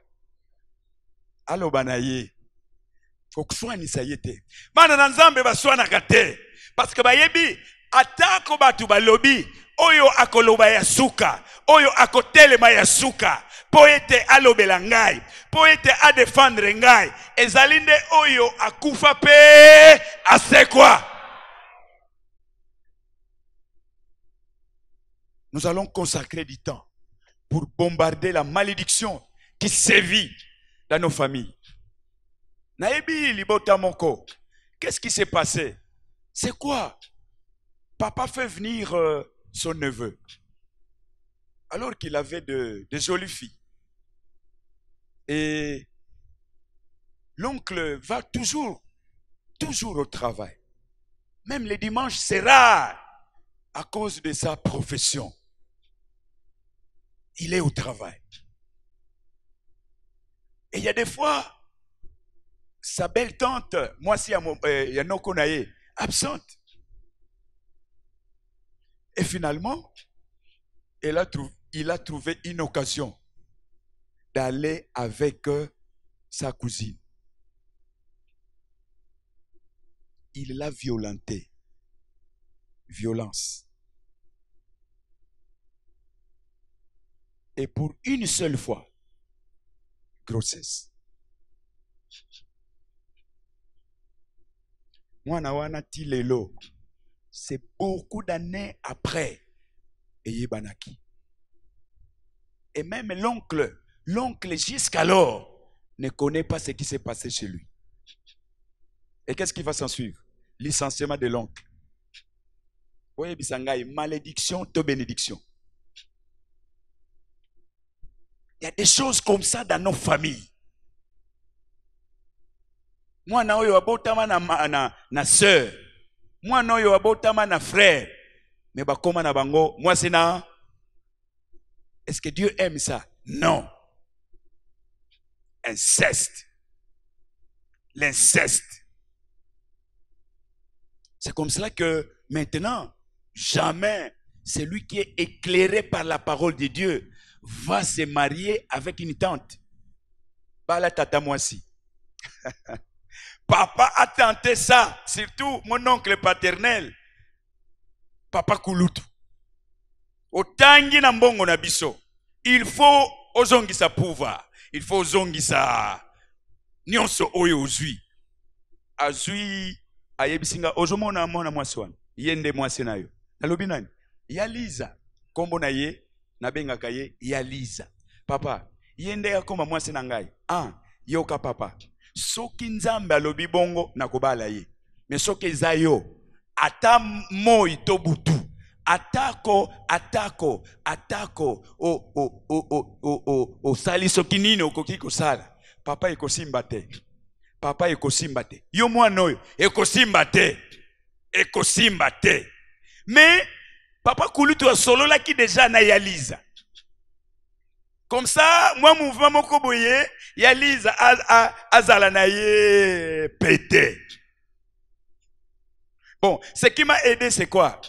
aloba na ye kokuswanisa ye te bana na nzambe baswanaka te parce que bayebi atako batu balobi oyo akoloba ya suka oyo akotelema ya suka po ete alobela ngai po ete adefendre ngai ezalinde oyo akufa pe asekwa. Nous allons consacrer du temps pour bombarder la malédiction qui sévit dans nos familles. Naebi libota moko. Qu'est-ce qui s'est passé? C'est quoi? Papa fait venir son neveu alors qu'il avait de jolies filles. Et l'oncle va toujours au travail. Même les dimanches, c'est rare à cause de sa profession. Il est au travail. Et il y a des fois, sa belle tante, moi si Yanoko Naye, absente. Et finalement, il a trouvé une occasion d'aller avec sa cousine. Il l'a violentée. Violence. Et pour une seule fois, grossesse. Mwana wana tilelo. C'est beaucoup d'années après. Et Banaki. Et même l'oncle jusqu'alors ne connaît pas ce qui s'est passé chez lui. Et qu'est-ce qui va s'en suivre? Licenciement de l'oncle. Voyez, bisangai, malédiction, to bénédiction. Il y a des choses comme ça dans nos familles. Mwana oyo abotama na sœur. Mwana oyo abotama na frère. Mais bakoma na bango, moi c'est na. Est-ce que Dieu aime ça? Non. Inceste. L'inceste. C'est comme cela que maintenant, jamais celui qui est éclairé par la parole de Dieu va se marier avec une tante. Pas la tata moisi. Papa a tenté ça, surtout mon oncle paternel, Papa Kulutu. Otangi na mbongo na biso. Il faut ozongisa pouvoir. Il faut ozongisa nyonso oyo ozwi. Azwi ayebisinga ozomona mona mwasi wana. Yende mwasi nayo. Nalobi nani? Ya Liza. Kombo na ye nabengaka ye ya Liza. Papa, yende yakoma mwasi na ngai. Ah, yoka papa. Soki nzambe alobi bongo nakobala ye. Mais soki eza yo, ata moi to butu. Atako sali soki nini okoki kosala. Papa ekosimba te. Papa ekosimba te. Yo mwana oyo ekosimba te. Ekosimba te. Mais Papa Kulutu asololaki déjà na ya Liza. Comme ça, moi mouvement moko boye, ya Liza azala na ye pété. Bon, ce qui m'a aidé c'est quoi?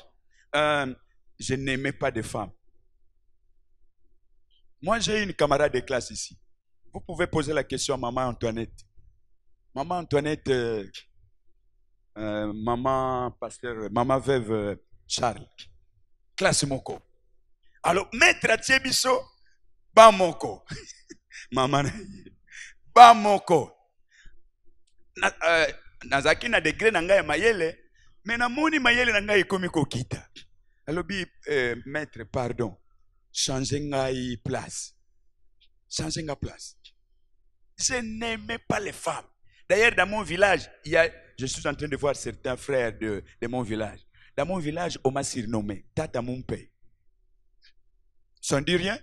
Je n'aimais pas de femmes. Moi, j'ai une camarade de classe ici. Vous pouvez poser la question à maman Antoinette. Maman Antoinette, maman pasteur, maman veuve Charles. Classe moko. Alors, maître Tchebiso, ba moko. Maman, ba moko. Nazaki na degré na ngai mayele, mais na moni mayele na ngai komi kokita. Alors, maître, pardon, changez ngai place. Changez ngai place. Je n'aimais pas les femmes. D'ailleurs, dans mon village, je suis en train de voir certains frères de mon village. Dans mon village, on m'a surnommé Tata mon père. Ça ne dit rien.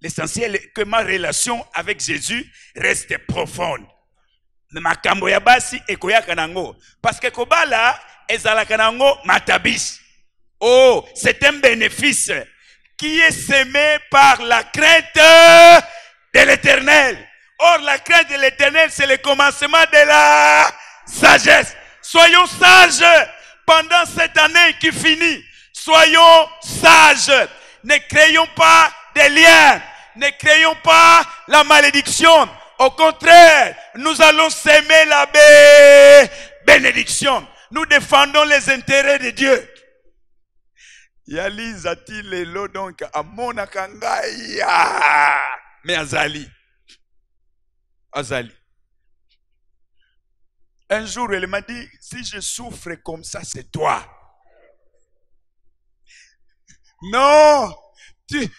L'essentiel est que ma relation avec Jésus reste profonde. Mais ma kamboya basi ekoya kanango. Parce que kobala ezala kanango matabis. Oh, c'est un bénéfice qui est semé par la crainte de l'Éternel. Or, la crainte de l'Éternel, c'est le commencement de la sagesse. Soyons sages pendant cette année qui finit. Soyons sages. Ne créons pas des liens. Ne créons pas la malédiction. Au contraire, nous allons s'aimer la bénédiction. Nous défendons les intérêts de Dieu. Yali zati lelo donc amona kangaya. Mais Azali. Un jour, elle m'a dit, si je souffre comme ça, c'est toi. Non. Si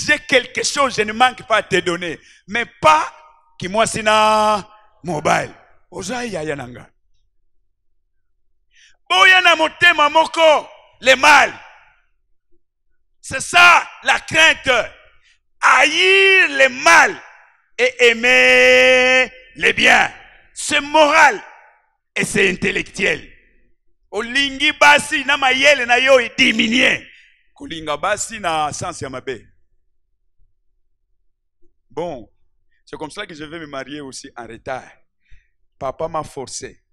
j'ai quelque chose, je ne manque pas à te donner. Mais pas qui moi c'est na mobile. Ozaya yananga. Boyana motema moko. Le mal. C'est ça la crainte. Haïr le mal et aimer le bien. C'est moral et c'est intellectuel. Olingi basi na mayele na yo diminuer. Kolinga basi na sens ya mabe. Bon, c'est comme ça que je vais me marier aussi en retard. Papa m'a forcé.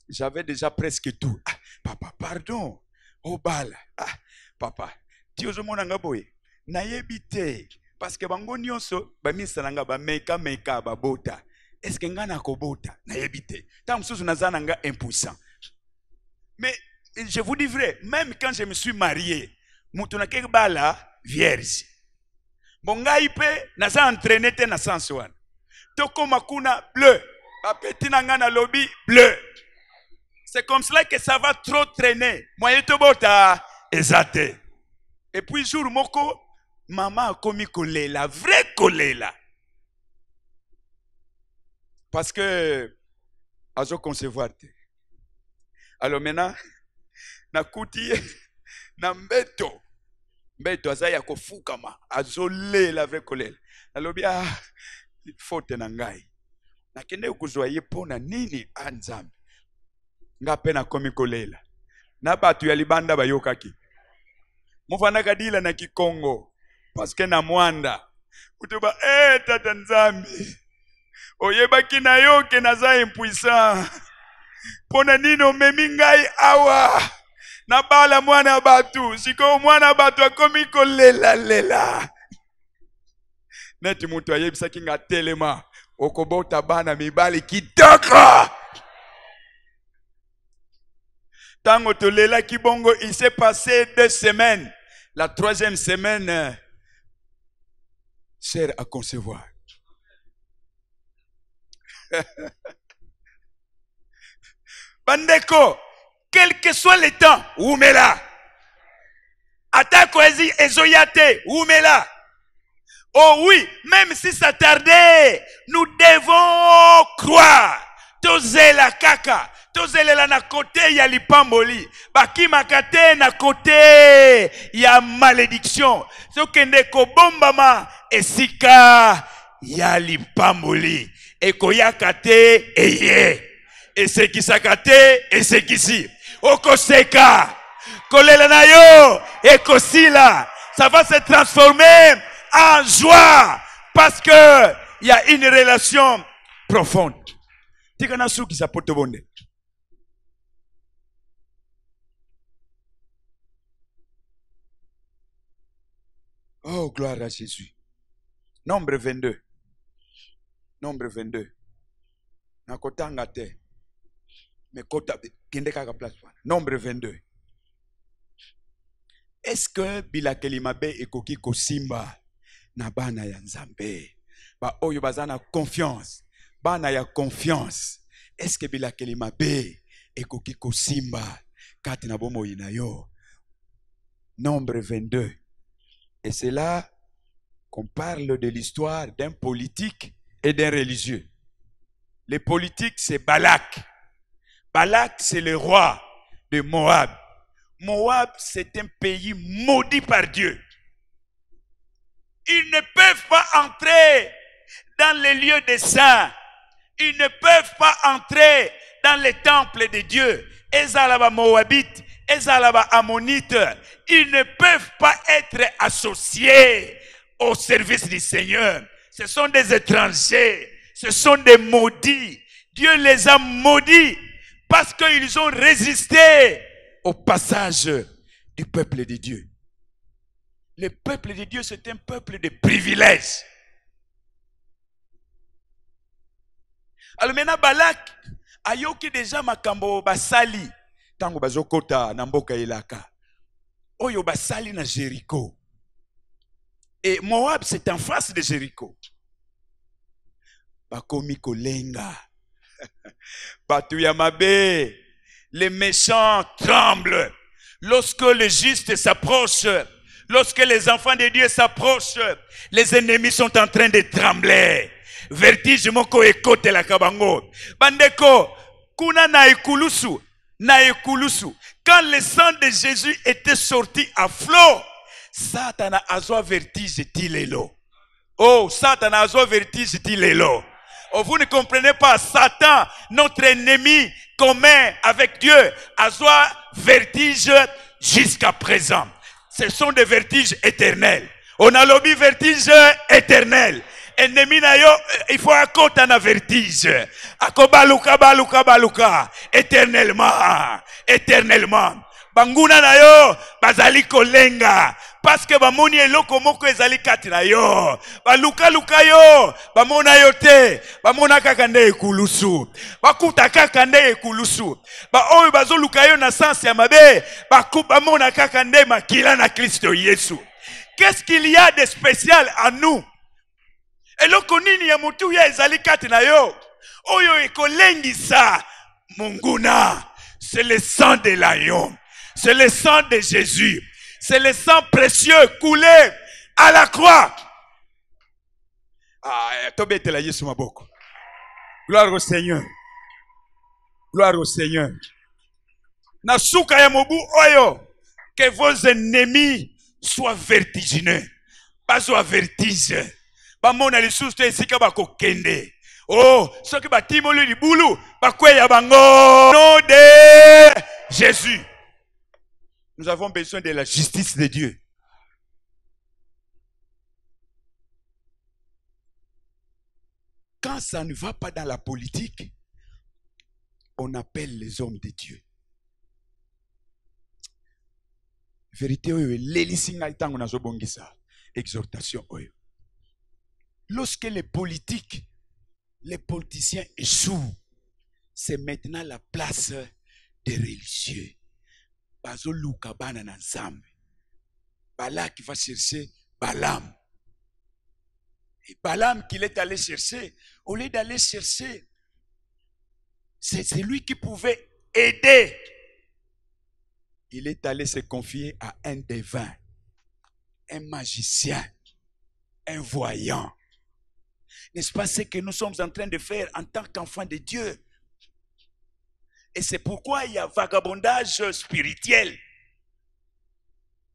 J'avais déjà presque tout. Ah, papa, pardon. Oh bal. Ah, papa. Dieu je mona ngaboye. Na yebite. Parce que bango nyonso ba misalanga ba meka ba bota. Est-ce que ngana ko bota? Na yebite. Tant mususu nazana nga impuissant. Mais je vous dis vrai, même quand je me suis marié, mutuna ke bala vierge. Bonga ipe naza entraîné te na sens wana. Toko makuna bleu. Ba petit na ngana lobby bleu. C'est comme cela que ça va trop traîner. Moyen to bota ezate. Et puis jour moko maman a commis kolela, vrai kolela. Parce que azo concevoir te. Alors maintenant na kuti na mbeto azaya kofukama azo lela vrai kolela. Alobi faute na ngai. nakende kuzwa ye pona nini anzambe nga pe nakomi kolela na bato ya libanda bayokaki mufandaka dila na Kikongo paske na mwanda kutuba tata nzambe oyebaki na yo ke naza impuissant pona nini omemi ngai awa na bala mwana batu siko mwana batu akomi kolela neti mutu ayebisaki nga telema okobota bana mibali kitoko. Tango tolela kibongo, il s'est passé 2 semaines. La 3e semaine, cher à concevoir. Bandeko, quel que soit le temps, oumela. Atako ezoyate, oumela. Oh oui, même si ça tardait, nous devons croire. Tozela kaka, tozela na côté ya lipamboli, bakimakate na côté ya malédiction. Sokende ko bombama esika ya lipamboli. Ekoyakate eye. Esekisakate esekisi. Okoseka. Kolela na yo ekosila. Ça va se transformer en joie parce que il y a une relation profonde. Tikana suki sa potobonde. Oh, gloire à Jésus. Nombre 22. Nombre 22. Nakotanga te. Mais kota kende kaka place. Nombre 22. Est-ce que bilakeli mabe ekoki kosimba na bana ya Nzambe? Ba oyo bazana confiance. Bana ya confiance. Est-ce que bilakeli mabe ekoki kosimba kati na bomo ina yo? Nombre 22. Et c'est là qu'on parle de l'histoire d'un politique et d'un religieux. Le politique, c'est Balak. Balak, c'est le roi de Moab. Moab, c'est un pays maudit par Dieu. Ils ne peuvent pas entrer dans les lieux des saints. Ils ne peuvent pas entrer dans les temples de Dieu. Ezalaba Moabite, Ezalaba Ammonite, ils ne peuvent pas être associés au service du Seigneur. Ce sont des étrangers, ce sont des maudits. Dieu les a maudits parce qu'ils ont résisté au passage du peuple de Dieu. Le peuple de Dieu, c'est un peuple de privilèges. Alors maintenant, Balak, ayoki déjà makambo basali, tango bazokota na mboka elaka. Oyo basali na Jéricho. Et Moab, c'est en face de Jéricho. Bakomi kolenga. Batu ya mabe. Les méchants tremblent. Lorsque le juste s'approche, lorsque les enfants de Dieu s'approchent, les ennemis sont en train de trembler. Vertige moko ekote la kabango. Bandeko, kuna na ekulusu. Quand le sang de Jésus était sorti à flot, Satan a eu vertige tilelo. Oh, Satan a eu vertige tilelo. Oh, vous ne comprenez pas, Satan, notre ennemi commun avec Dieu, a eu vertige jusqu'à présent. Ce sont des vertiges éternels. On a lobby vertige éternel. Ennemi na yo, il faut akota na vertige. Akobaluka baluka éternellement. Banguna na yo bazali kolenga parce que bamoni eloko moko ezali kati na yo. Baluka yo, bamona yo te, bamona kaka nde ekulusu. Bakuta kaka nde ekulusu. Ba oyo bazoluka yo na sens ya mabe, bamona kaka nde makila na Kristo Yesu. Qu'est-ce qu'il y a de spécial en nous? Eloko nini ya mutu ya ezali kati na yo? Oyo ekolengisa munguna. C'est le sang de l'agneau. C'est le sang de Jésus. C'est le sang précieux coulé à la croix. Tobete la Yesu maboko. Gloire au Seigneur. Gloire au Seigneur. Nasuka ya mobu oyo. Que vos ennemis soient vertigineux. Pas soient vertige. Bamona lisusu esika bakokende. Oh, ce qui bâtiment le boulot, bakweya bango, nom de Jésus. Nous avons besoin de la justice de Dieu. Quand ça ne va pas dans la politique, on appelle les hommes de Dieu. Vérité, exhortation. Lorsque les politiciens échouent, c'est maintenant la place des religieux. Balak qui va chercher Balaam. Et Balaam qu'il est allé chercher, au lieu d'aller chercher, c'est lui qui pouvait aider. Il est allé se confier à un devin, un magicien, un voyant. N'est-ce pas ce que nous sommes en train de faire en tant qu'enfants de Dieu? Et c'est pourquoi il y a vagabondage spirituel.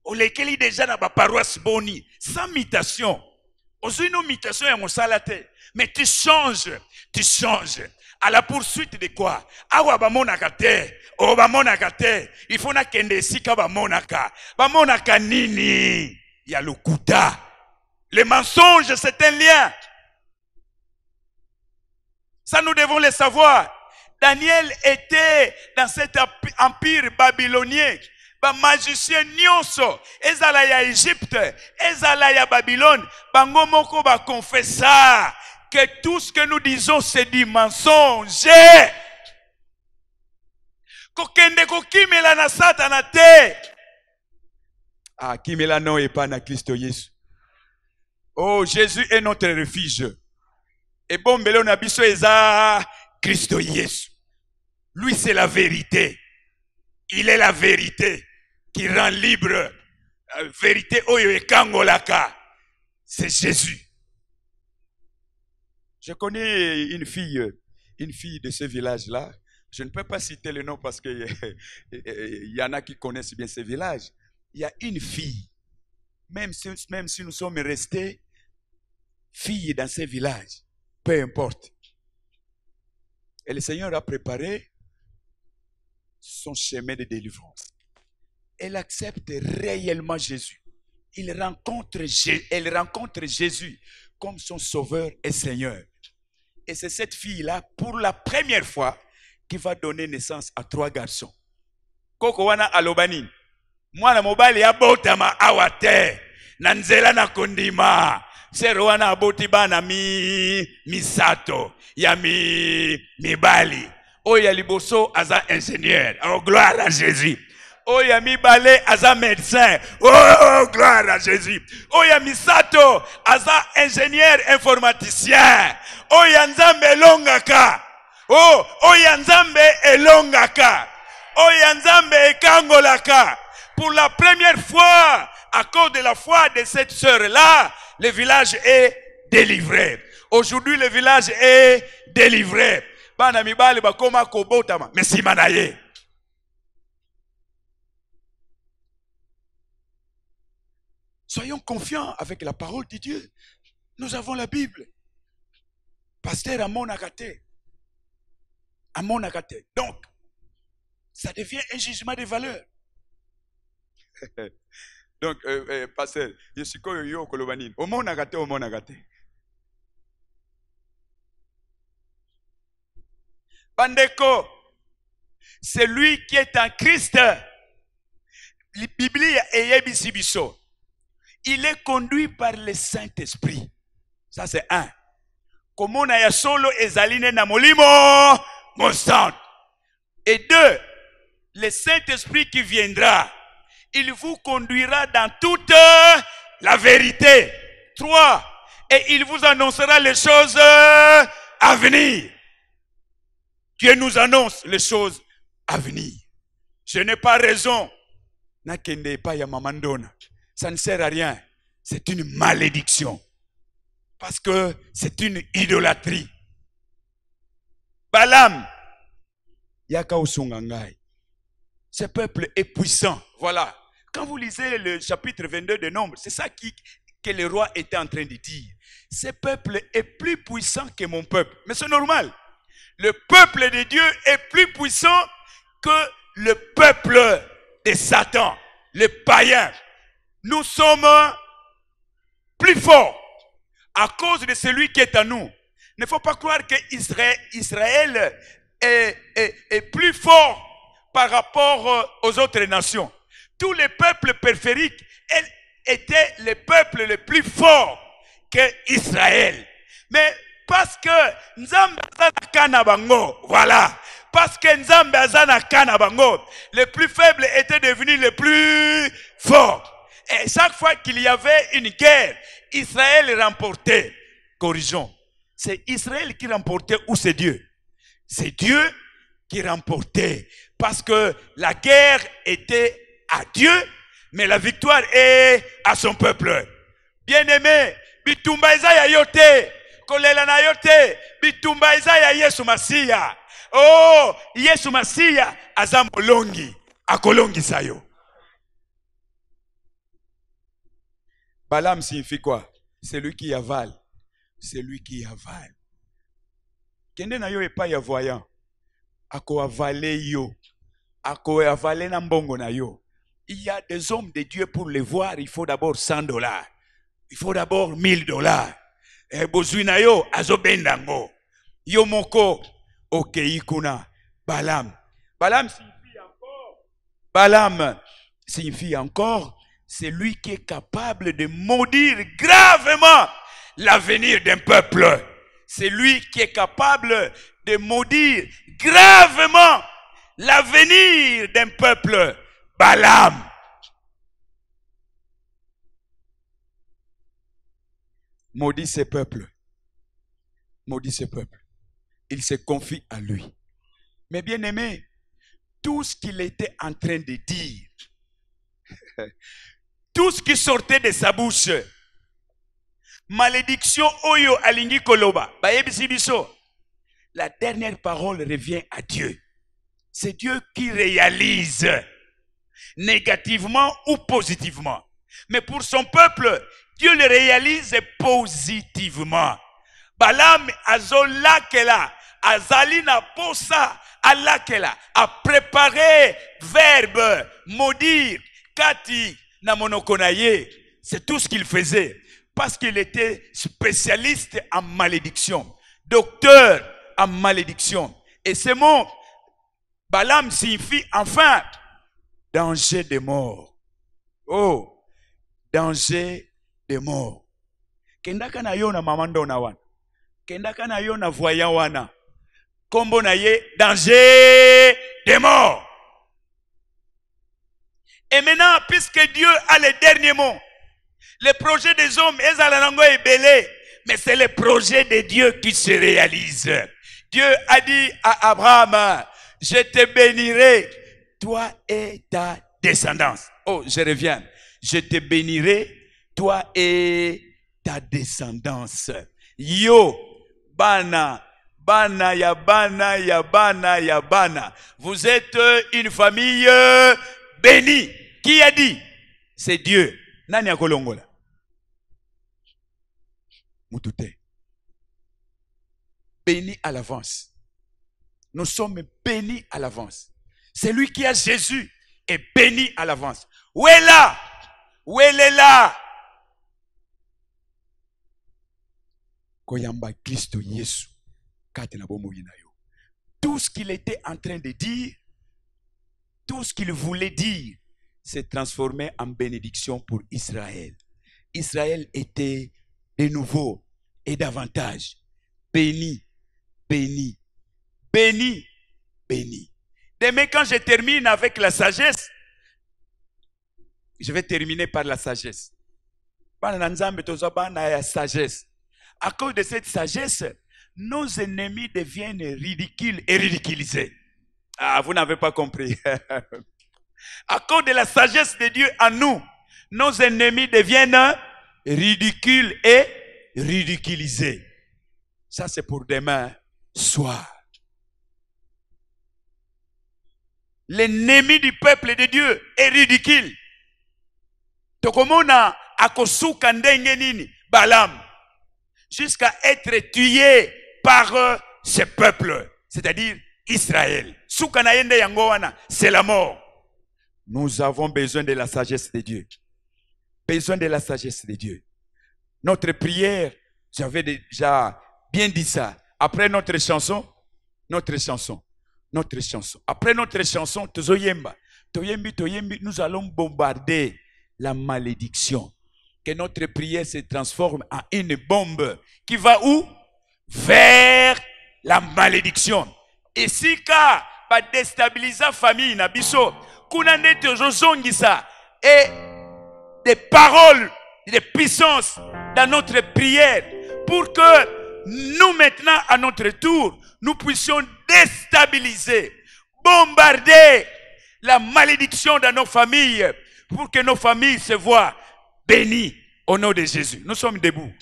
Au lequel il est déjà dans la paroisse boni, sans mutation. Aujourd'hui, nos mutations sont salate. Mais tu changes. À la poursuite de quoi? Awa bamonaka te. O bamonaka te. Il faut na kende sika bamonaka. Bamonaka nini? Il y a le kuta. Le mensonge, c'est un lien. Ça, nous devons le savoir. Daniel était dans cet empire babylonien. Ba magicien nyonso, ezala ya Égypte, ezala ya Babylone, bango moko ba confessa que tout ce que nous disons c'est du mensonge. Kokende ko kimela na satana te. Ah, kimela non et pas na Christo Yesu. Oh, Jésus est notre refuge. Et bon mbelo na biso eza Christo Yesu. Lui c'est la vérité. Il est la vérité qui rend libre. Vérité oyo ekangolaka. C'est Jésus. Je connais une fille de ce village-là. Je ne peux pas citer le nom parce qu'il y en a qui connaissent bien ce village. Il y a une fille, même si nous sommes restés filles dans ce village, peu importe. Et le Seigneur a préparé son chemin de délivrance. Elle accepte réellement Jésus. Elle rencontre Jésus comme son sauveur et Seigneur. Et c'est cette fille-là, pour la première fois, qui va donner naissance à 3 garçons. Koko wana alobani. Mwana mobali ya botama awate. Nanzela na kondima. Sero wana aboti bana misato. Ya mibali. Oya liboso aza ingénieur. Oh, gloire à Jésus. Oya mibale aza médecin. Oh, gloire à Jésus. Oya misato aza ingénieur informaticien. Oya nzambe elongaka. Oh, oya nzambe elongaka. Oya nzambe ekangolaka. Pour la première fois, à cause de la foi de cette sœur-là, le village est délivré. Aujourd'hui, le village est délivré. Bana mibali bakoma kobotama. Merci manaye. Soyons confiants avec la parole de Dieu. Nous avons la Bible. Pasteur Amon Akate. Amon Akate. Donc, ça devient un jugement de valeur. Donc, pasteur, je suis comme yo kolobanine. Amon Akate, Amon Akate. Bandeko, celui qui est en Christ, la Bible est Yebisibiso. Il est conduit par le Saint-Esprit. Ça c'est un. Comme on a solo ezaline na molimo monstant. Et 2, le Saint-Esprit qui viendra, il vous conduira dans toute la vérité. 3, et il vous annoncera les choses à venir. Dieu nous annonce les choses à venir. Je n'ai pas raison. Nakende pa ya mamandona. Ça ne sert à rien. C'est une malédiction. Parce que c'est une idolâtrie. Balaam, yaka usungangai. Ce peuple est puissant. Voilà. Quand vous lisez le chapitre 22 de Nombres, c'est ça qui que le roi était en train de dire. Ce peuple est plus puissant que mon peuple. Mais c'est normal. Le peuple de Dieu est plus puissant que le peuple de Satan, les païens. Nous sommes plus forts à cause de celui qui est en nous. Il ne faut pas croire que Israël est plus fort par rapport aux autres nations. Tous les peuples périphériques étaient les peuples les plus forts que Israël. Mais parce que Nzambe azana bango, voilà. Parce que Nzambe azana bango, les plus faibles étaient devenus les plus forts. Et chaque fois qu'il y avait une guerre, Israël remportait. Corrigeons. C'est Israël qui remportait ou c'est Dieu? C'est Dieu qui remportait. Parce que la guerre était à Dieu, mais la victoire est à son peuple. Bien-aimé, bitumba eza ya yote, kolela na yote, bitumba eza ya Yesu Masiya. Oh, Yesu Masiya aza molongi, akolongi sayo. Balaam signifie quoi? C'est lui qui avale. C'est lui qui avale. Kende na yo epa ya voyant. Ako avale yo. Ako avale na mbongo na yo. Il y a des hommes de Dieu pour les voir, il faut d'abord $100. Il faut d'abord $1000. Et bozwina yo azobendango. Yo moko okei kuna. Balaam. Balaam signifie encore. Balaam signifie encore. C'est lui qui est capable de maudire gravement l'avenir d'un peuple. C'est lui qui est capable de maudire gravement l'avenir d'un peuple. Balaam. Maudit ce peuple. Maudit ce peuple. Il se confie à lui. Mais bien aimé, tout ce qu'il était en train de dire, tout ce qui sortait de sa bouche, malédiction oyo alingi koloba, bayebisi biso, la dernière parole revient à Dieu. C'est Dieu qui réalise négativement ou positivement. Mais pour son peuple, Dieu le réalise positivement. Balaam azolakela, azalina posa alakela, a préparé verbe, maudire, kati na monokonaye. C'est tout ce qu'il faisait. Parce qu'il était spécialiste en malédiction, docteur en malédiction. Et ce mot, Balaam signifie enfin danger de mort. Oh, danger de mort. Kendaka na yo na mamando na wana. Kendaka na yo na voyant wana. Kombo na ye, danger de mort. Et maintenant, puisque Dieu a le dernier mot, les projets des hommes, mais c'est le projet de Dieu qui se réalise. Dieu a dit à Abraham, je te bénirai, toi et ta descendance. Oh, je reviens. Je te bénirai, toi et ta descendance. Yo, bana, bana, ya bana, ya bana, ya bana. Vous êtes une famille bénie. Qui a dit? C'est Dieu. Nani akolongola? Mutute. Béni à l'avance. Nous sommes bénis à l'avance. Celui qui a Jésus est béni à l'avance. Où est là? Où est là? Koyamba Christo Yesu. Tout ce qu'il était en train de dire, tout ce qu'il voulait dire, s'est transformé en bénédiction pour Israël. Israël était de nouveau et davantage béni, béni, béni, béni. Demain, quand je termine avec la sagesse, je vais terminer par la sagesse. Sagesse. À cause de cette sagesse, nos ennemis deviennent ridicules et ridiculisés. Ah, vous n'avez pas compris. À cause de la sagesse de Dieu en nous, nos ennemis deviennent ridicules et ridiculisés. Ça, c'est pour demain soir. L'ennemi du peuple de Dieu est ridicule. Tokomona akosuka ndenge nini Balaam, jusqu'à être tué par ce peuple, c'est-à-dire Israël. Suka na yende yango wana, c'est la mort. Nous avons besoin de la sagesse de Dieu. Besoin de la sagesse de Dieu. Notre prière, j'avais déjà bien dit ça. Après notre chanson, après notre chanson, nous allons bombarder la malédiction. Que notre prière se transforme en une bombe qui va où? Vers la malédiction. Et si ka va déstabiliser la famille na biso, kuna ndete jozongisa et des paroles de puissance dans notre prière pour que nous maintenant à notre tour nous puissions déstabiliser, bombarder la malédiction dans nos familles pour que nos familles se voient bénies au nom de Jésus. Nous sommes debout.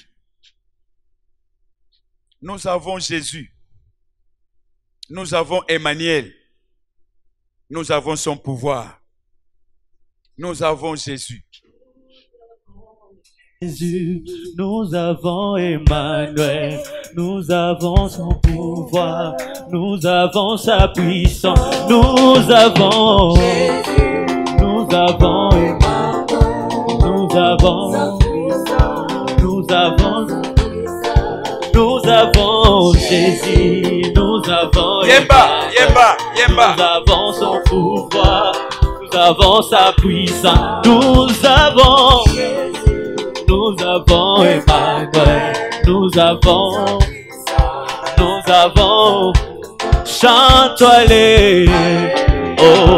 Nous avons Jésus. Nous avons Emmanuel. Nous avons son pouvoir. Nous avons Jésus. Jésus, nous avons Emmanuel, nous avons son pouvoir, nous avons sa puissance, nous avons Jésus, nous avons Emmanuel, nous avons Jésus, nous avons Yemba. Nous avons son pouvoir, nous avons sa puissance, nous avons Emmanuel, nous avons, chante-les, oh